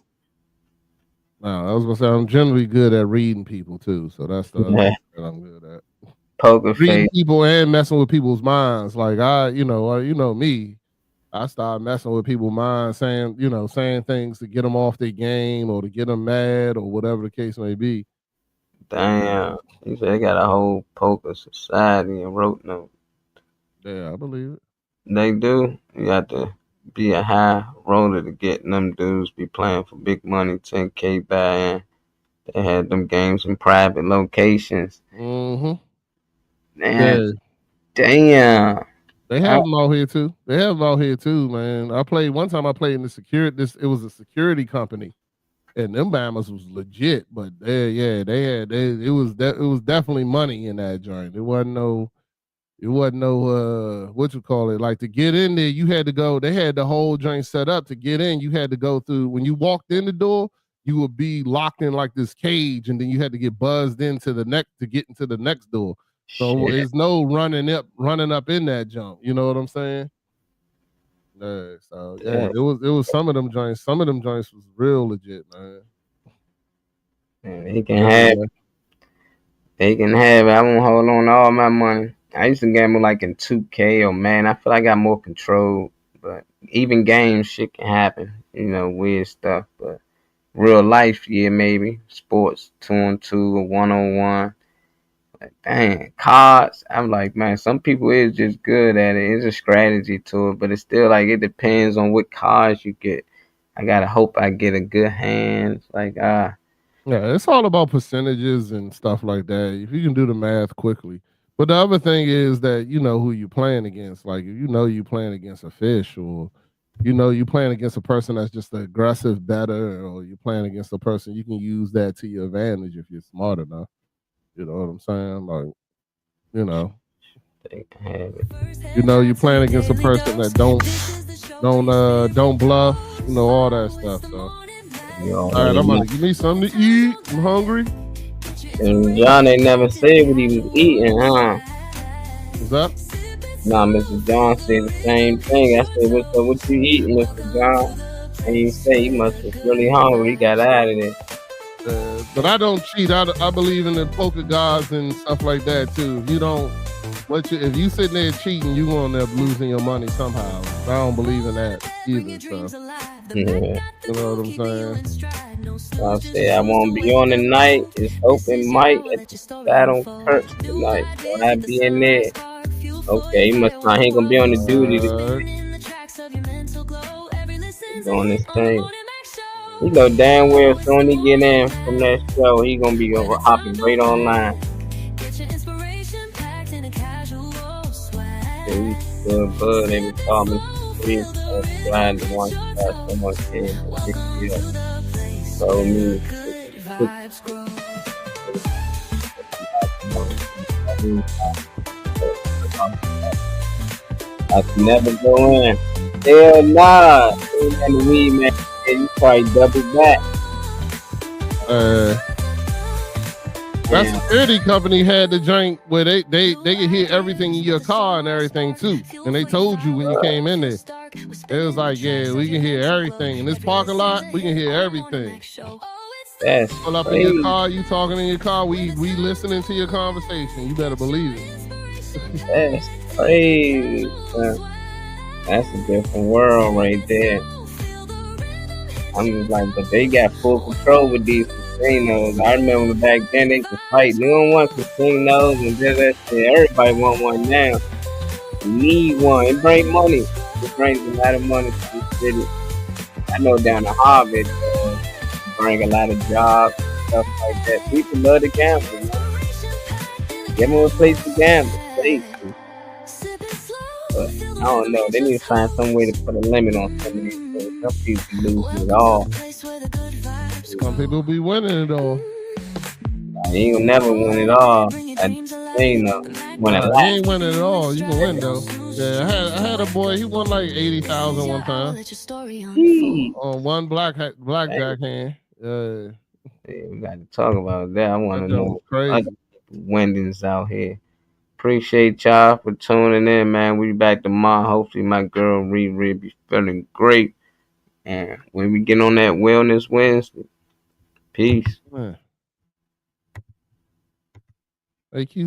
No, I was gonna say I'm generally good at reading people too. So that's the other thing that I'm good at. Poker reading face. people and messing with people's minds. Like you know me. I started messing with people's minds, saying things to get them off their game or to get them mad or whatever the case may be. Damn, you said they got a whole poker society and rote note. Yeah, I believe it. They do. You got to be a high roller to get them dudes be playing for big money, 10K buy-in. They had them games in private locations. Mm-hmm. Damn. They have them out here too. Man. One time I played in the security. It was a security company, and them Bammers was legit. But it was definitely money in that joint. It wasn't no what you call it. Like to get in there, you had to go. They had the whole joint set up to get in. You had to go through. When you walked in the door, you would be locked in like this cage, and then you had to get buzzed into the to get into the next door. So there's no running up in that jump. You know what I'm saying? Yeah. So it was some of them joints. Some of them joints was real legit, man. They can have it. They can have it. I won't hold on to all my money. I used to gamble like in 2K or man. I feel like I got more control. But even games, shit can happen. You know, weird stuff. But real life, yeah, maybe sports 2-on-2 or 1-on-1. Like, dang, cards. I'm like, man, some people is just good at it. It's a strategy to it, but it's still like it depends on what cards you get. I gotta hope I get a good hand. Like yeah, it's all about percentages and stuff like that. If you can do the math quickly. But the other thing is that you know who you're playing against. Like if you know you're playing against a fish, or you know you're playing against a person that's just an aggressive better, or you're playing against a person, you can use that to your advantage if you're smart enough. You know what I'm saying? Like, you know, you're playing against a person that don't bluff, you know, all that stuff. So, all right, I'm gonna give me something to eat. I'm hungry. And John ain't never said what he was eating, huh? What's up? Nah, Mr. John said the same thing. I said, what you eating, Mr. John? And he said he must be really hungry. He got out of there. But I don't cheat. I believe in the poker gods and stuff like that too. If you sitting there cheating, you gonna end up losing your money somehow. I don't believe in that either. So, yeah. You know what I'm saying? I said I won't be on tonight. It's open mic at the Battle Perks tonight. So I'll be in there. Okay, he ain't gonna be on the duty doing this thing. You know damn well soon he get in from that show, he gonna be hopping right online. He's still bud. They be calling me. He's glad to want to have someone in and pick me up. So me. I can never go in. Hell nah. Ain't that the weed, man. You probably double back. That security company had the joint where they could hear everything in your car and everything too. And they told you when you came in there. It was like, yeah, we can hear everything. In this parking lot, we can hear everything. That's pull up crazy. in your car, you talking in your car, we listening to your conversation. You better believe it. That's crazy. That's a different world right there. I'm just like, but they got full control with these casinos. I remember back then they could fight. They don't want casinos and that shit. Everybody want one now. You need one. It brings money. It brings a lot of money to the city. I know down in Harvard, bring a lot of jobs and stuff like that. People love to gamble, man. Give them a place to gamble. Safety. But I don't know. They need to find some way to put a limit on some of these things. Some people be losing it all. Some people be winning it all. You ain't gonna never win it all. Win You ain't winning it all. You can win though. Yeah, I had a boy. He won like 80,000 one time on one blackjack hand. Yeah, we got to talk about that. I want to know other winnings out here. Appreciate y'all for tuning in, man. We back tomorrow. Hopefully my girl Riri be feeling great. And when we get on that Wellness Wednesday, peace. Thank you.